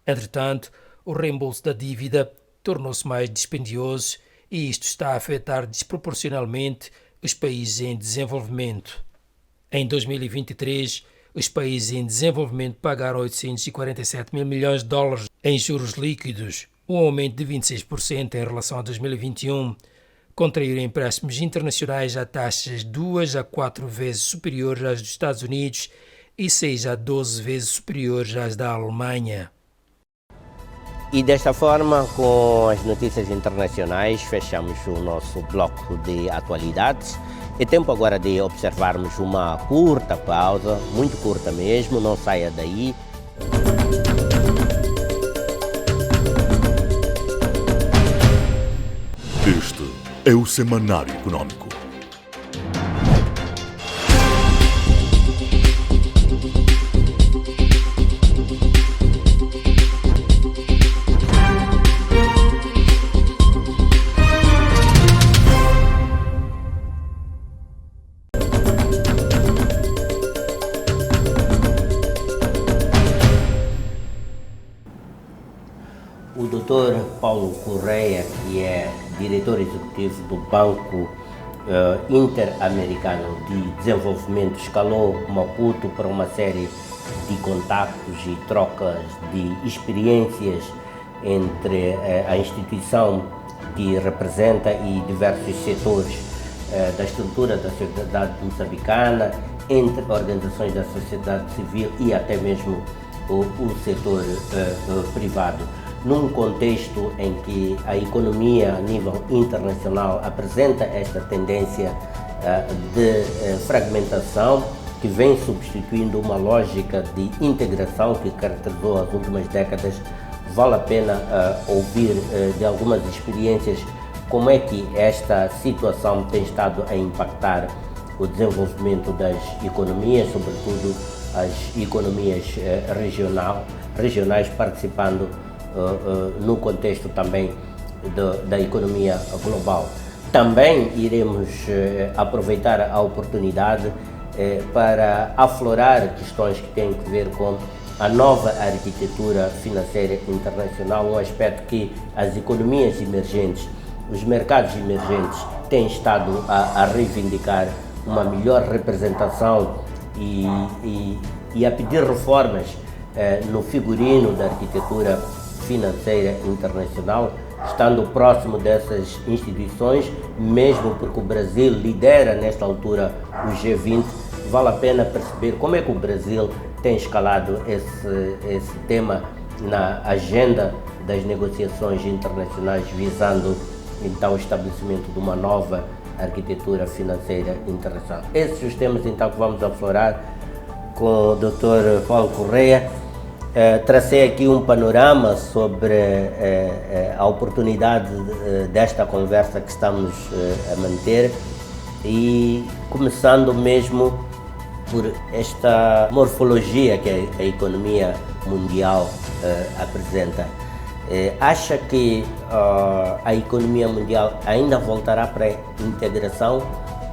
Entretanto, o reembolso da dívida tornou-se mais dispendioso e isto está a afetar desproporcionalmente os países em desenvolvimento. Em 2023, os países em desenvolvimento pagaram 847 mil milhões de dólares em juros líquidos, um aumento de 26% em relação a 2021. Contraíram empréstimos internacionais a taxas 2 a 4 vezes superiores às dos Estados Unidos e 6 a 12 vezes superiores às da Alemanha. E desta forma, com as notícias internacionais, fechamos o nosso bloco de atualidades. É tempo agora de observarmos uma curta pausa, muito curta mesmo, não saia daí. Este é o Semanário Econômico. O Dr. Paulo Correia, que é diretor executivo do Banco Interamericano de Desenvolvimento, escalou Maputo para uma série de contactos e trocas de experiências entre a instituição que representa e diversos setores da estrutura da sociedade moçambicana, entre organizações da sociedade civil e até mesmo o setor privado. Num contexto em que a economia a nível internacional apresenta esta tendência de fragmentação, que vem substituindo uma lógica de integração que caracterizou as últimas décadas, vale a pena ouvir de algumas experiências como é que esta situação tem estado a impactar o desenvolvimento das economias, sobretudo as economias regionais participando no contexto também da economia global. Também iremos aproveitar a oportunidade para aflorar questões que têm a ver com a nova arquitetura financeira internacional, um aspecto que as economias emergentes, os mercados emergentes têm estado a reivindicar uma melhor representação e a pedir reformas no figurino da arquitetura financeira internacional, estando próximo dessas instituições, mesmo porque o Brasil lidera nesta altura o G20, vale a pena perceber como é que o Brasil tem escalado esse tema na agenda das negociações internacionais, visando então o estabelecimento de uma nova arquitetura financeira internacional. Esses são os temas então que vamos aflorar com o Dr. Paulo Correia. Tracei aqui um panorama sobre a oportunidade desta conversa que estamos a manter e começando mesmo por esta morfologia que a economia mundial apresenta. Acha que a economia mundial ainda voltará para a integração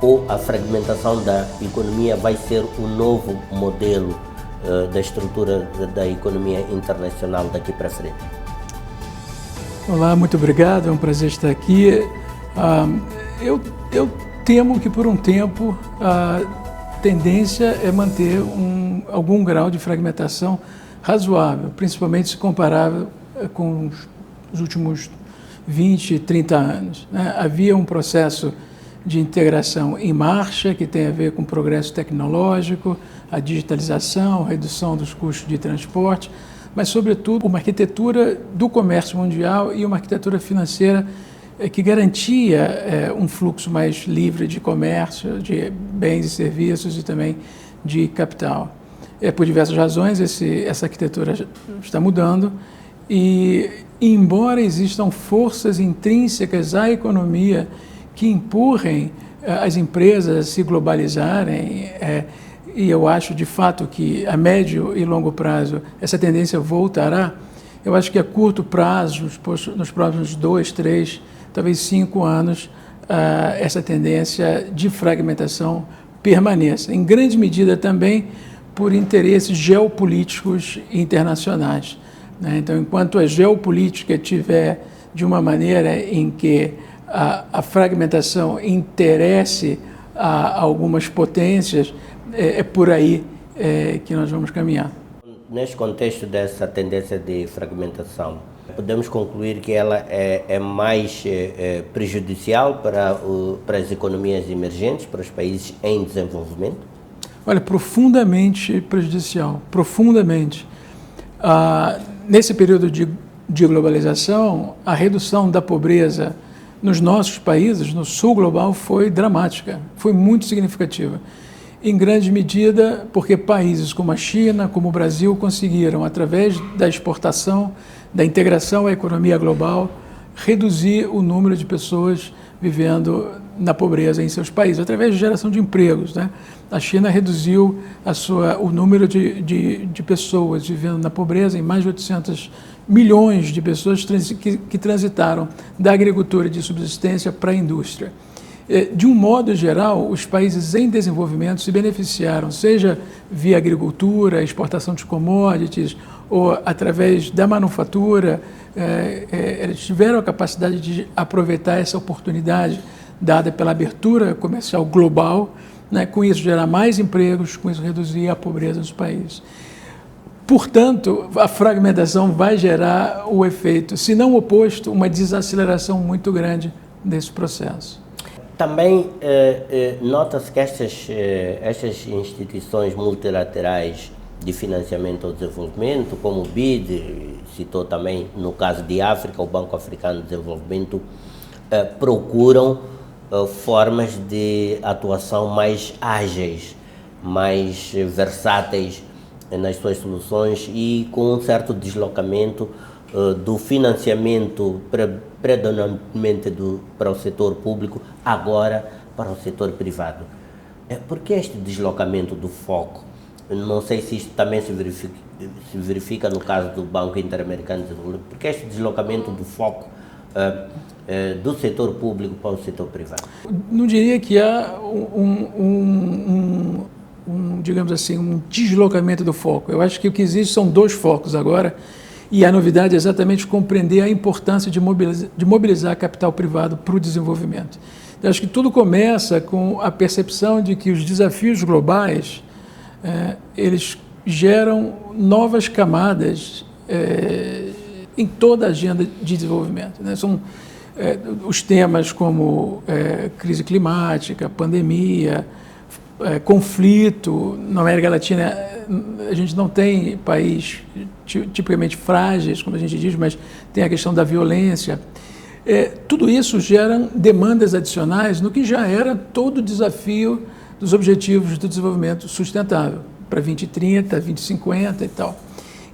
ou a fragmentação da economia vai ser o novo modelo da estrutura da economia internacional daqui para frente? Olá, muito obrigado, é um prazer estar aqui. Eu temo que por um tempo a tendência é manter algum grau de fragmentação razoável, principalmente se comparável com os últimos 20, 30 anos. Havia um processo de integração em marcha, que tem a ver com o progresso tecnológico, a digitalização, a redução dos custos de transporte, mas, sobretudo, uma arquitetura do comércio mundial e uma arquitetura financeira que garantia um fluxo mais livre de comércio, de bens e serviços e também de capital. Por diversas razões, essa arquitetura está mudando e, embora existam forças intrínsecas à economia que empurrem as empresas a se globalizarem, e eu acho de fato que a médio e longo prazo essa tendência voltará, eu acho que a curto prazo, nos próximos 2, 3, talvez 5 anos, essa tendência de fragmentação permaneça, em grande medida também por interesses geopolíticos internacionais. Então, enquanto a geopolítica estiver de uma maneira em que a fragmentação interesse a algumas potências, é por aí que nós vamos caminhar. Neste contexto dessa tendência de fragmentação, podemos concluir que ela é mais prejudicial para as economias emergentes, para os países em desenvolvimento? Olha, profundamente prejudicial, profundamente. Nesse período de globalização, a redução da pobreza nos nossos países, no sul global, foi dramática, foi muito significativa. Em grande medida porque países como a China, como o Brasil, conseguiram, através da exportação, da integração à economia global, reduzir o número de pessoas vivendo na pobreza em seus países, através de geração de empregos. A China reduziu o número de pessoas vivendo na pobreza em mais de 800 milhões de pessoas que transitaram da agricultura de subsistência para a indústria. De um modo geral, os países em desenvolvimento se beneficiaram, seja via agricultura, exportação de commodities, ou através da manufatura, eles tiveram a capacidade de aproveitar essa oportunidade dada pela abertura comercial global, com isso gerar mais empregos, com isso reduzir a pobreza dos países. Portanto, a fragmentação vai gerar o efeito, se não o oposto, uma desaceleração muito grande desse processo. Também nota-se que estas instituições multilaterais de financiamento ao desenvolvimento, como o BID, citou também no caso de África, o Banco Africano de Desenvolvimento, procuram formas de atuação mais ágeis, mais versáteis nas suas soluções e com um certo deslocamento do financiamento predominantemente para o setor público, agora para o setor privado. Por que este deslocamento do foco? Não sei se isto também se verifica no caso do Banco Interamericano de Desenvolvimento. Por que este deslocamento do foco do setor público para o setor privado? Não diria que há digamos assim, um deslocamento do foco. Eu acho que o que existe são dois focos agora, e a novidade é exatamente compreender a importância de mobilizar capital privado para o desenvolvimento. Eu acho que tudo começa com a percepção de que os desafios globais, eles geram novas camadas em toda a agenda de desenvolvimento. São os temas como crise climática, pandemia, conflito. Na América Latina, a gente não tem país tipicamente frágeis, como a gente diz, mas tem a questão da violência. Tudo isso gera demandas adicionais no que já era todo o desafio dos Objetivos do Desenvolvimento Sustentável, para 2030, 2050 e tal.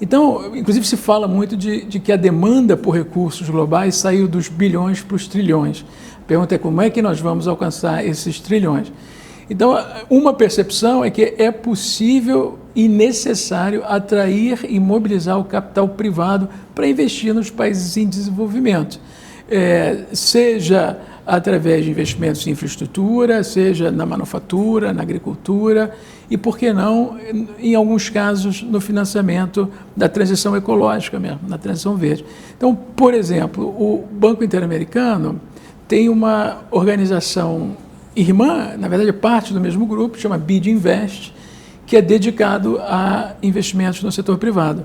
Então, inclusive, se fala muito de que a demanda por recursos globais saiu dos bilhões para os trilhões. A pergunta é como é que nós vamos alcançar esses trilhões? Então, uma percepção é que é possível e necessário atrair e mobilizar o capital privado para investir nos países em desenvolvimento, seja através de investimentos em infraestrutura, seja na manufatura, na agricultura e, por que não, em alguns casos, no financiamento da transição ecológica mesmo, na transição verde. Então, por exemplo, o Banco Interamericano tem uma organização irmã, na verdade, parte do mesmo grupo, chama BID Invest, que é dedicado a investimentos no setor privado.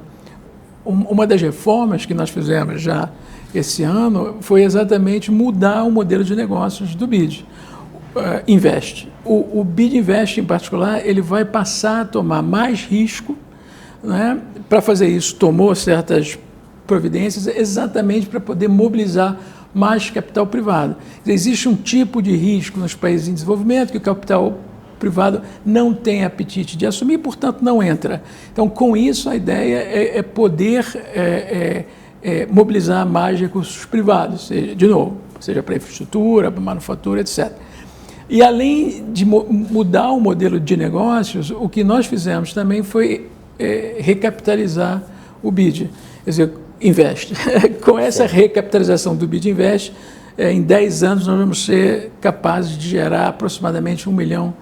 Uma das reformas que nós fizemos já esse ano foi exatamente mudar o modelo de negócios do BID Invest. O BID Invest, em particular, ele vai passar a tomar mais risco, né? Para fazer isso, tomou certas providências exatamente para poder mobilizar mais capital privado. Existe um tipo de risco nos países em desenvolvimento que o capital privado não tem apetite de assumir, portanto não entra. Então, com isso, a ideia é poder mobilizar mais recursos privados, de novo, seja para infraestrutura, para manufatura, etc. E além de mudar o modelo de negócios, o que nós fizemos também foi recapitalizar o BID, quer dizer, Invest. Com essa recapitalização do BID Invest, em 10 anos nós vamos ser capazes de gerar aproximadamente 1 milhão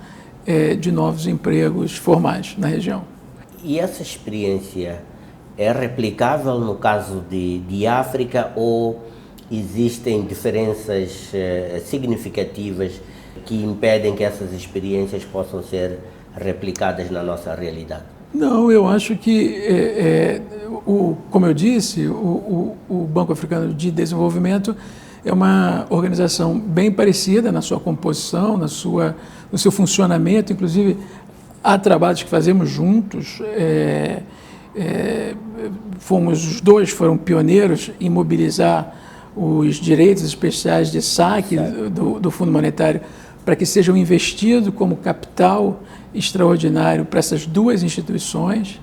de novos empregos formais na região. E essa experiência é replicável no caso de África ou existem diferenças significativas que impedem que essas experiências possam ser replicadas na nossa realidade? Não, eu acho que, como eu disse, o Banco Africano de Desenvolvimento é uma organização bem parecida na sua composição, no seu funcionamento. Inclusive, há trabalhos que fazemos juntos. Os dois foram pioneiros em mobilizar os direitos especiais de saque do Fundo Monetário para que sejam investidos como capital extraordinário para essas duas instituições.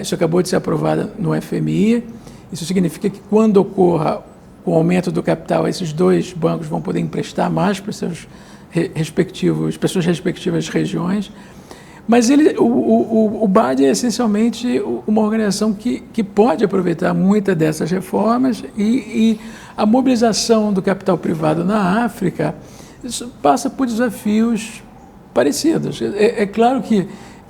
Isso acabou de ser aprovado no FMI. Isso significa que quando ocorra o aumento do capital, esses dois bancos vão poder emprestar mais para suas respectivas regiões. Mas o BAD é essencialmente uma organização que pode aproveitar muitas dessas reformas e a mobilização do capital privado na África passa por desafios parecidos. É claro que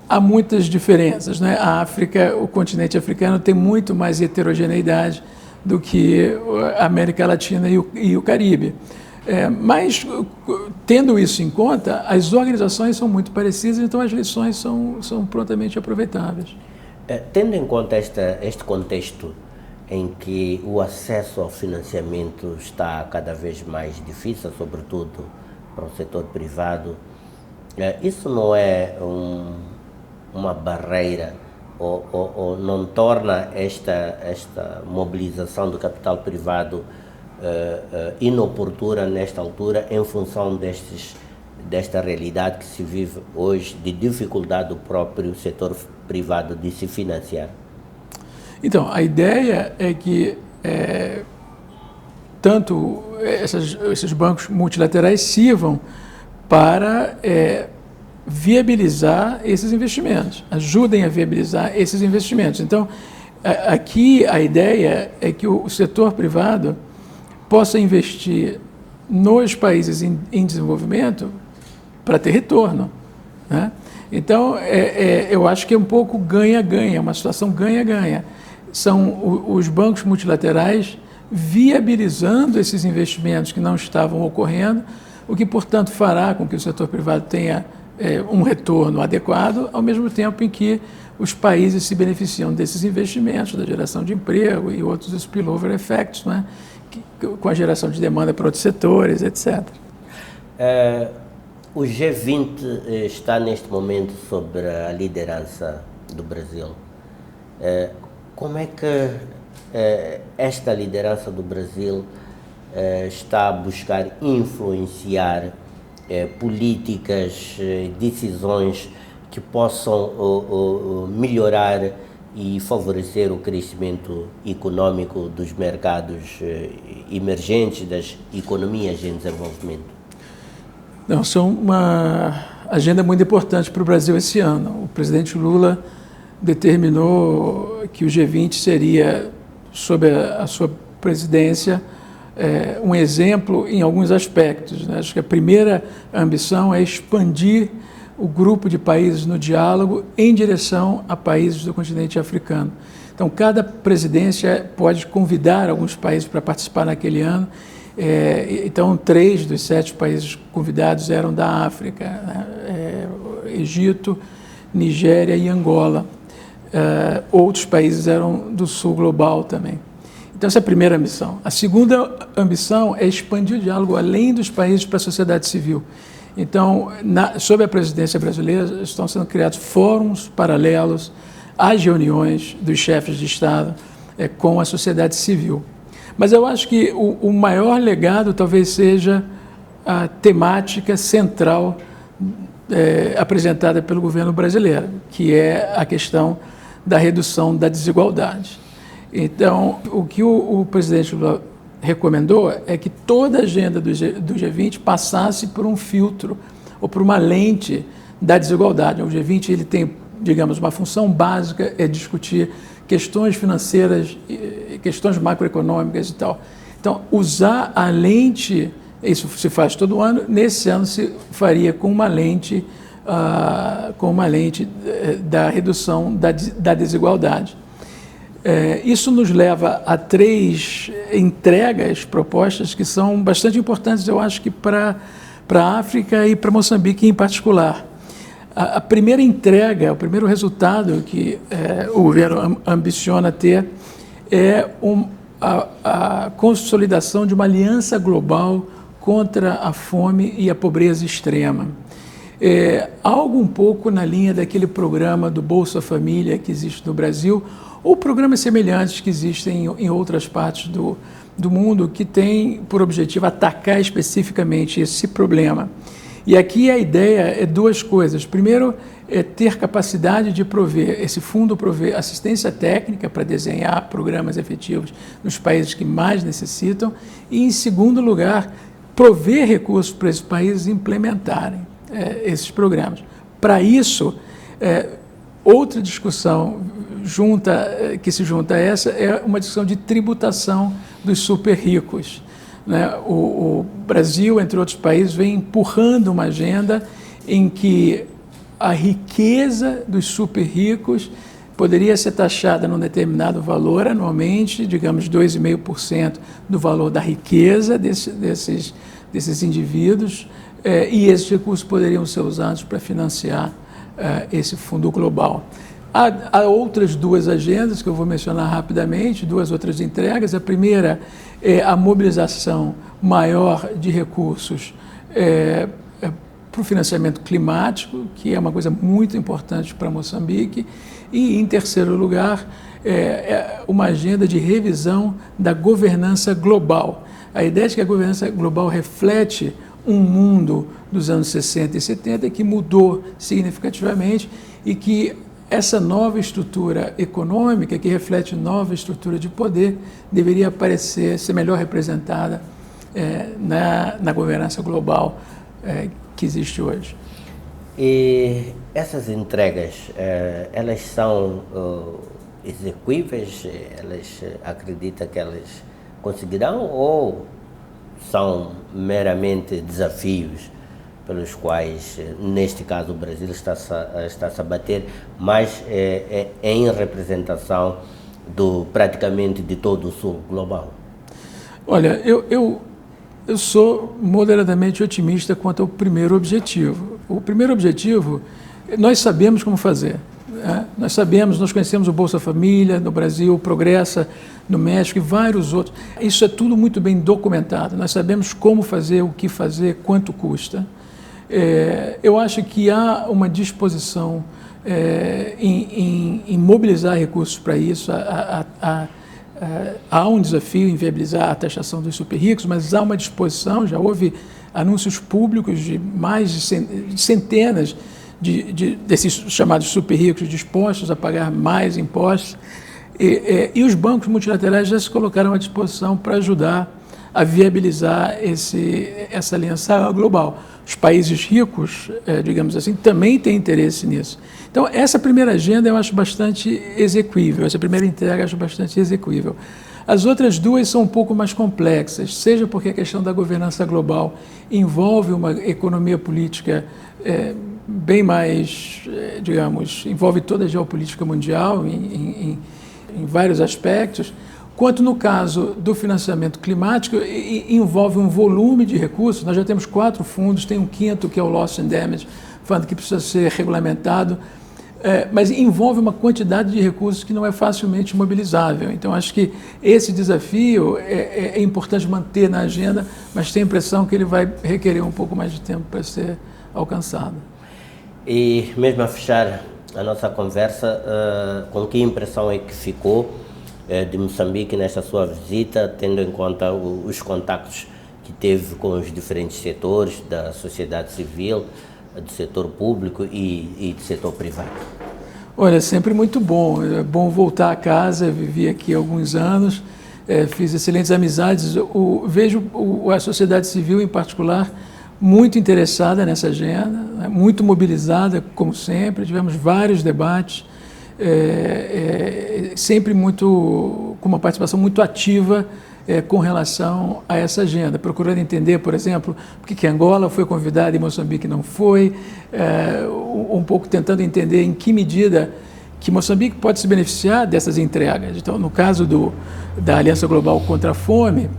há muitas diferenças, né? A África, o continente africano, tem muito mais heterogeneidade do que a América Latina e o Caribe. Mas, tendo isso em conta, as organizações são muito parecidas, então as lições são prontamente aproveitáveis. Tendo em conta este contexto em que o acesso ao financiamento está cada vez mais difícil, sobretudo para o setor privado, isso não é uma barreira ou não torna esta mobilização do capital privado inoportuna nesta altura em função desta realidade que se vive hoje de dificuldade do próprio setor privado de se financiar? Então, a ideia é que tanto esses bancos multilaterais sirvam para viabilizar esses investimentos, ajudem a viabilizar esses investimentos. Então, aqui a ideia é que o setor privado possa investir nos países em desenvolvimento para ter retorno, né? Então, eu acho que é um pouco ganha-ganha, uma situação ganha-ganha. São os bancos multilaterais viabilizando esses investimentos que não estavam ocorrendo, o que, portanto, fará com que o setor privado tenha um retorno adequado, ao mesmo tempo em que os países se beneficiam desses investimentos, da geração de emprego e outros spillover effects, né? Com a geração de demanda para outros setores, etc. O G20 está neste momento sob a liderança do Brasil. Como é que esta liderança do Brasil está a buscar influenciar políticas, decisões que possam melhorar e favorecer o crescimento econômico dos mercados emergentes, das economias em desenvolvimento? Não, são uma agenda muito importante para o Brasil esse ano. O presidente Lula determinou que o G20 seria, sob a sua presidência, um exemplo em alguns aspectos, né? Acho que a primeira ambição é expandir o grupo de países no diálogo em direção a países do continente africano. Então, cada presidência pode convidar alguns países para participar naquele ano. Então, 3 dos 7 países convidados eram da África, né? Egito, Nigéria e Angola. Outros países eram do sul global também. Então, essa é a primeira ambição. A segunda ambição é expandir o diálogo além dos países para a sociedade civil. Então, sob a presidência brasileira, estão sendo criados fóruns paralelos às reuniões dos chefes de Estado com a sociedade civil. Mas eu acho que o maior legado talvez seja a temática central apresentada pelo governo brasileiro, que é a questão da redução da desigualdade. Então, o que o presidente Lula recomendou é que toda a agenda do G20 passasse por um filtro ou por uma lente da desigualdade. O G20 ele tem, digamos, uma função básica é discutir questões financeiras, questões macroeconômicas e tal. Então, usar a lente, isso se faz todo ano, nesse ano se faria com uma lente da redução da desigualdade. Isso nos leva a 3 entregas propostas que são bastante importantes, eu acho que para a África e para Moçambique em particular. A primeira entrega, o primeiro resultado que o governo ambiciona ter é a consolidação de uma aliança global contra a fome e a pobreza extrema. Algo um pouco na linha daquele programa do Bolsa Família que existe no Brasil, ou programas semelhantes que existem em outras partes do mundo, que tem por objetivo atacar especificamente esse problema. E aqui a ideia é 2 coisas. Primeiro, é ter capacidade de esse fundo prover assistência técnica para desenhar programas efetivos nos países que mais necessitam. E, em segundo lugar, prover recursos para esses países implementarem esses programas. Para isso, outra discussão que se junta a essa é uma discussão de tributação dos super ricos. O Brasil, entre outros países, vem empurrando uma agenda em que a riqueza dos super ricos poderia ser taxada num determinado valor anualmente, digamos 2,5% do valor da riqueza desses indivíduos, e esses recursos poderiam ser usados para financiar esse fundo global. Há outras 2 agendas que eu vou mencionar rapidamente, 2 outras entregas. A primeira é a mobilização maior de recursos para o financiamento climático, que é uma coisa muito importante para Moçambique. E, em terceiro lugar, uma agenda de revisão da governança global. A ideia é que a governança global reflete um mundo dos anos 60 e 70 que mudou significativamente e que essa nova estrutura econômica, que reflete nova estrutura de poder, deveria ser melhor representada na governança global que existe hoje. E essas entregas, elas são execuíveis? Elas acreditam que elas conseguirão ou são meramente desafios pelos quais, neste caso, o Brasil está-se a bater, mas em representação praticamente de todo o sul global? Olha, eu sou moderadamente otimista quanto ao primeiro objetivo. O primeiro objetivo, nós sabemos como fazer. Nós conhecemos o Bolsa Família no Brasil, o Progressa no México e vários outros. Isso é tudo muito bem documentado. Nós sabemos como fazer, o que fazer, quanto custa. Eu acho que há uma disposição em mobilizar recursos para isso. Há um desafio em viabilizar a taxação dos super ricos, mas há uma disposição, já houve anúncios públicos de mais de centenas desses chamados super ricos dispostos a pagar mais impostos. E os bancos multilaterais já se colocaram à disposição para ajudar a viabilizar essa aliança global. Os países ricos, digamos assim, também têm interesse nisso. Então, essa primeira agenda eu acho bastante execuível, essa primeira entrega eu acho bastante execuível. As outras 2 são um pouco mais complexas, seja porque a questão da governança global envolve uma economia política bem mais, digamos, envolve toda a geopolítica mundial em vários aspectos, quanto no caso do financiamento climático, envolve um volume de recursos. Nós já temos 4 fundos, tem um 5º que é o Loss and Damage Fund, que precisa ser regulamentado, mas envolve uma quantidade de recursos que não é facilmente mobilizável. Então, acho que esse desafio é importante manter na agenda, mas tenho a impressão que ele vai requerer um pouco mais de tempo para ser alcançado. E mesmo a fechar a nossa conversa, com que impressão é que ficou de Moçambique nesta sua visita, tendo em conta os contactos que teve com os diferentes setores da sociedade civil, do setor público e do setor privado? Olha, sempre muito bom. É bom voltar a casa. Vivi aqui há alguns anos, fiz excelentes amizades. Vejo a sociedade civil, em particular, muito interessada nessa agenda, né? Muito mobilizada, como sempre. Tivemos vários debates, sempre com uma participação muito ativa com relação a essa agenda, procurando entender, por exemplo, por que Angola foi convidada e Moçambique não foi, um pouco tentando entender em que medida que Moçambique pode se beneficiar dessas entregas. Então, no caso da Aliança Global contra a Fome,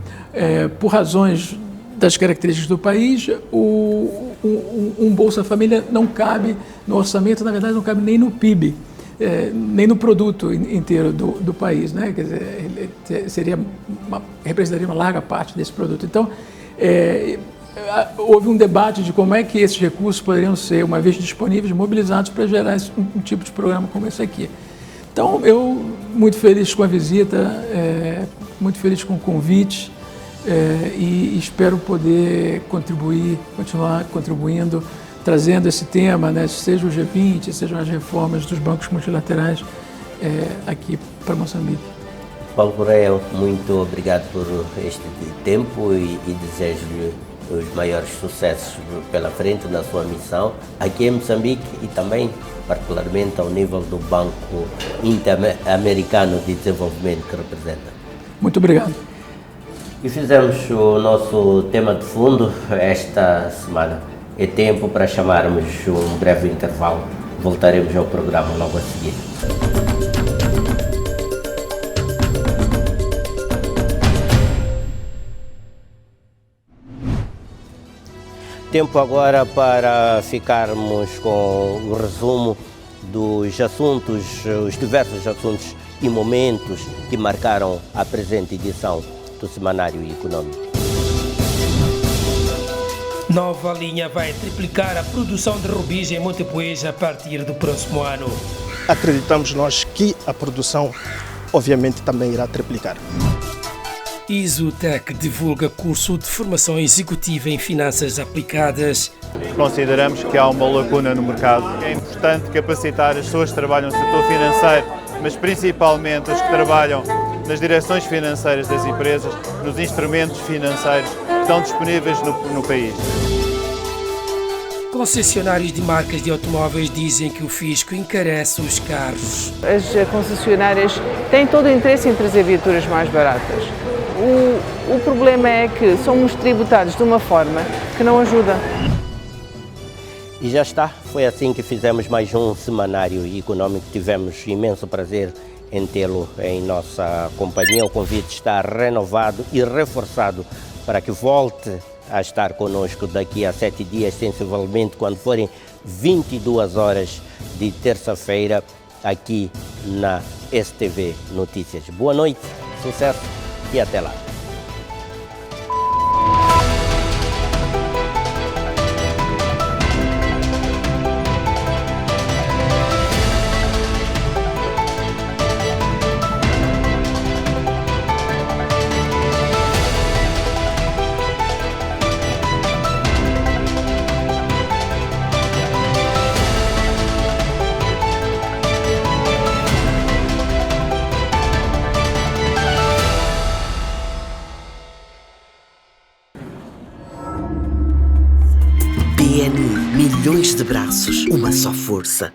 por razões das características do país, um Bolsa Família não cabe no orçamento, na verdade não cabe nem no PIB, nem no produto inteiro do país, né? Quer dizer, representaria uma larga parte desse produto. Então, houve um debate de como é que esses recursos poderiam ser, uma vez disponíveis, mobilizados para gerar um tipo de programa como esse aqui. Então, eu muito feliz com a visita, muito feliz com o convite, e espero poder continuar contribuindo, trazendo esse tema, né, seja o G20, sejam as reformas dos bancos multilaterais aqui para Moçambique. Paulo Correia, muito obrigado por este tempo e desejo-lhe os maiores sucessos pela frente na sua missão aqui em Moçambique e também, particularmente, ao nível do Banco Interamericano de Desenvolvimento que representa. Muito obrigado. E fizemos o nosso tema de fundo esta semana. É tempo para chamarmos um breve intervalo. Voltaremos ao programa logo a seguir. Tempo agora para ficarmos com o resumo dos assuntos, os diversos assuntos e momentos que marcaram a presente edição do Semanário Econômico. Nova linha vai triplicar a produção de rubis em Montepuez a partir do próximo ano. Acreditamos nós que a produção, obviamente, também irá triplicar. Isotec divulga curso de formação executiva em finanças aplicadas. Consideramos que há uma lacuna no mercado. É importante capacitar as pessoas que trabalham no setor financeiro, mas principalmente as que trabalham nas direções financeiras das empresas, nos instrumentos financeiros que estão disponíveis no país. Concessionários de marcas de automóveis dizem que o fisco encarece os carros. As concessionárias têm todo o interesse em trazer viaturas mais baratas. O problema é que somos tributados de uma forma que não ajuda. E já está, foi assim que fizemos mais um Semanário Econômico. Tivemos imenso prazer em tê-lo em nossa companhia. O convite está renovado e reforçado para que volte a estar conosco daqui a 7 dias, sensivelmente, quando forem 22 horas de terça-feira, aqui na STV Notícias. Boa noite, sucesso e até lá. PNI, milhões de braços, uma só força.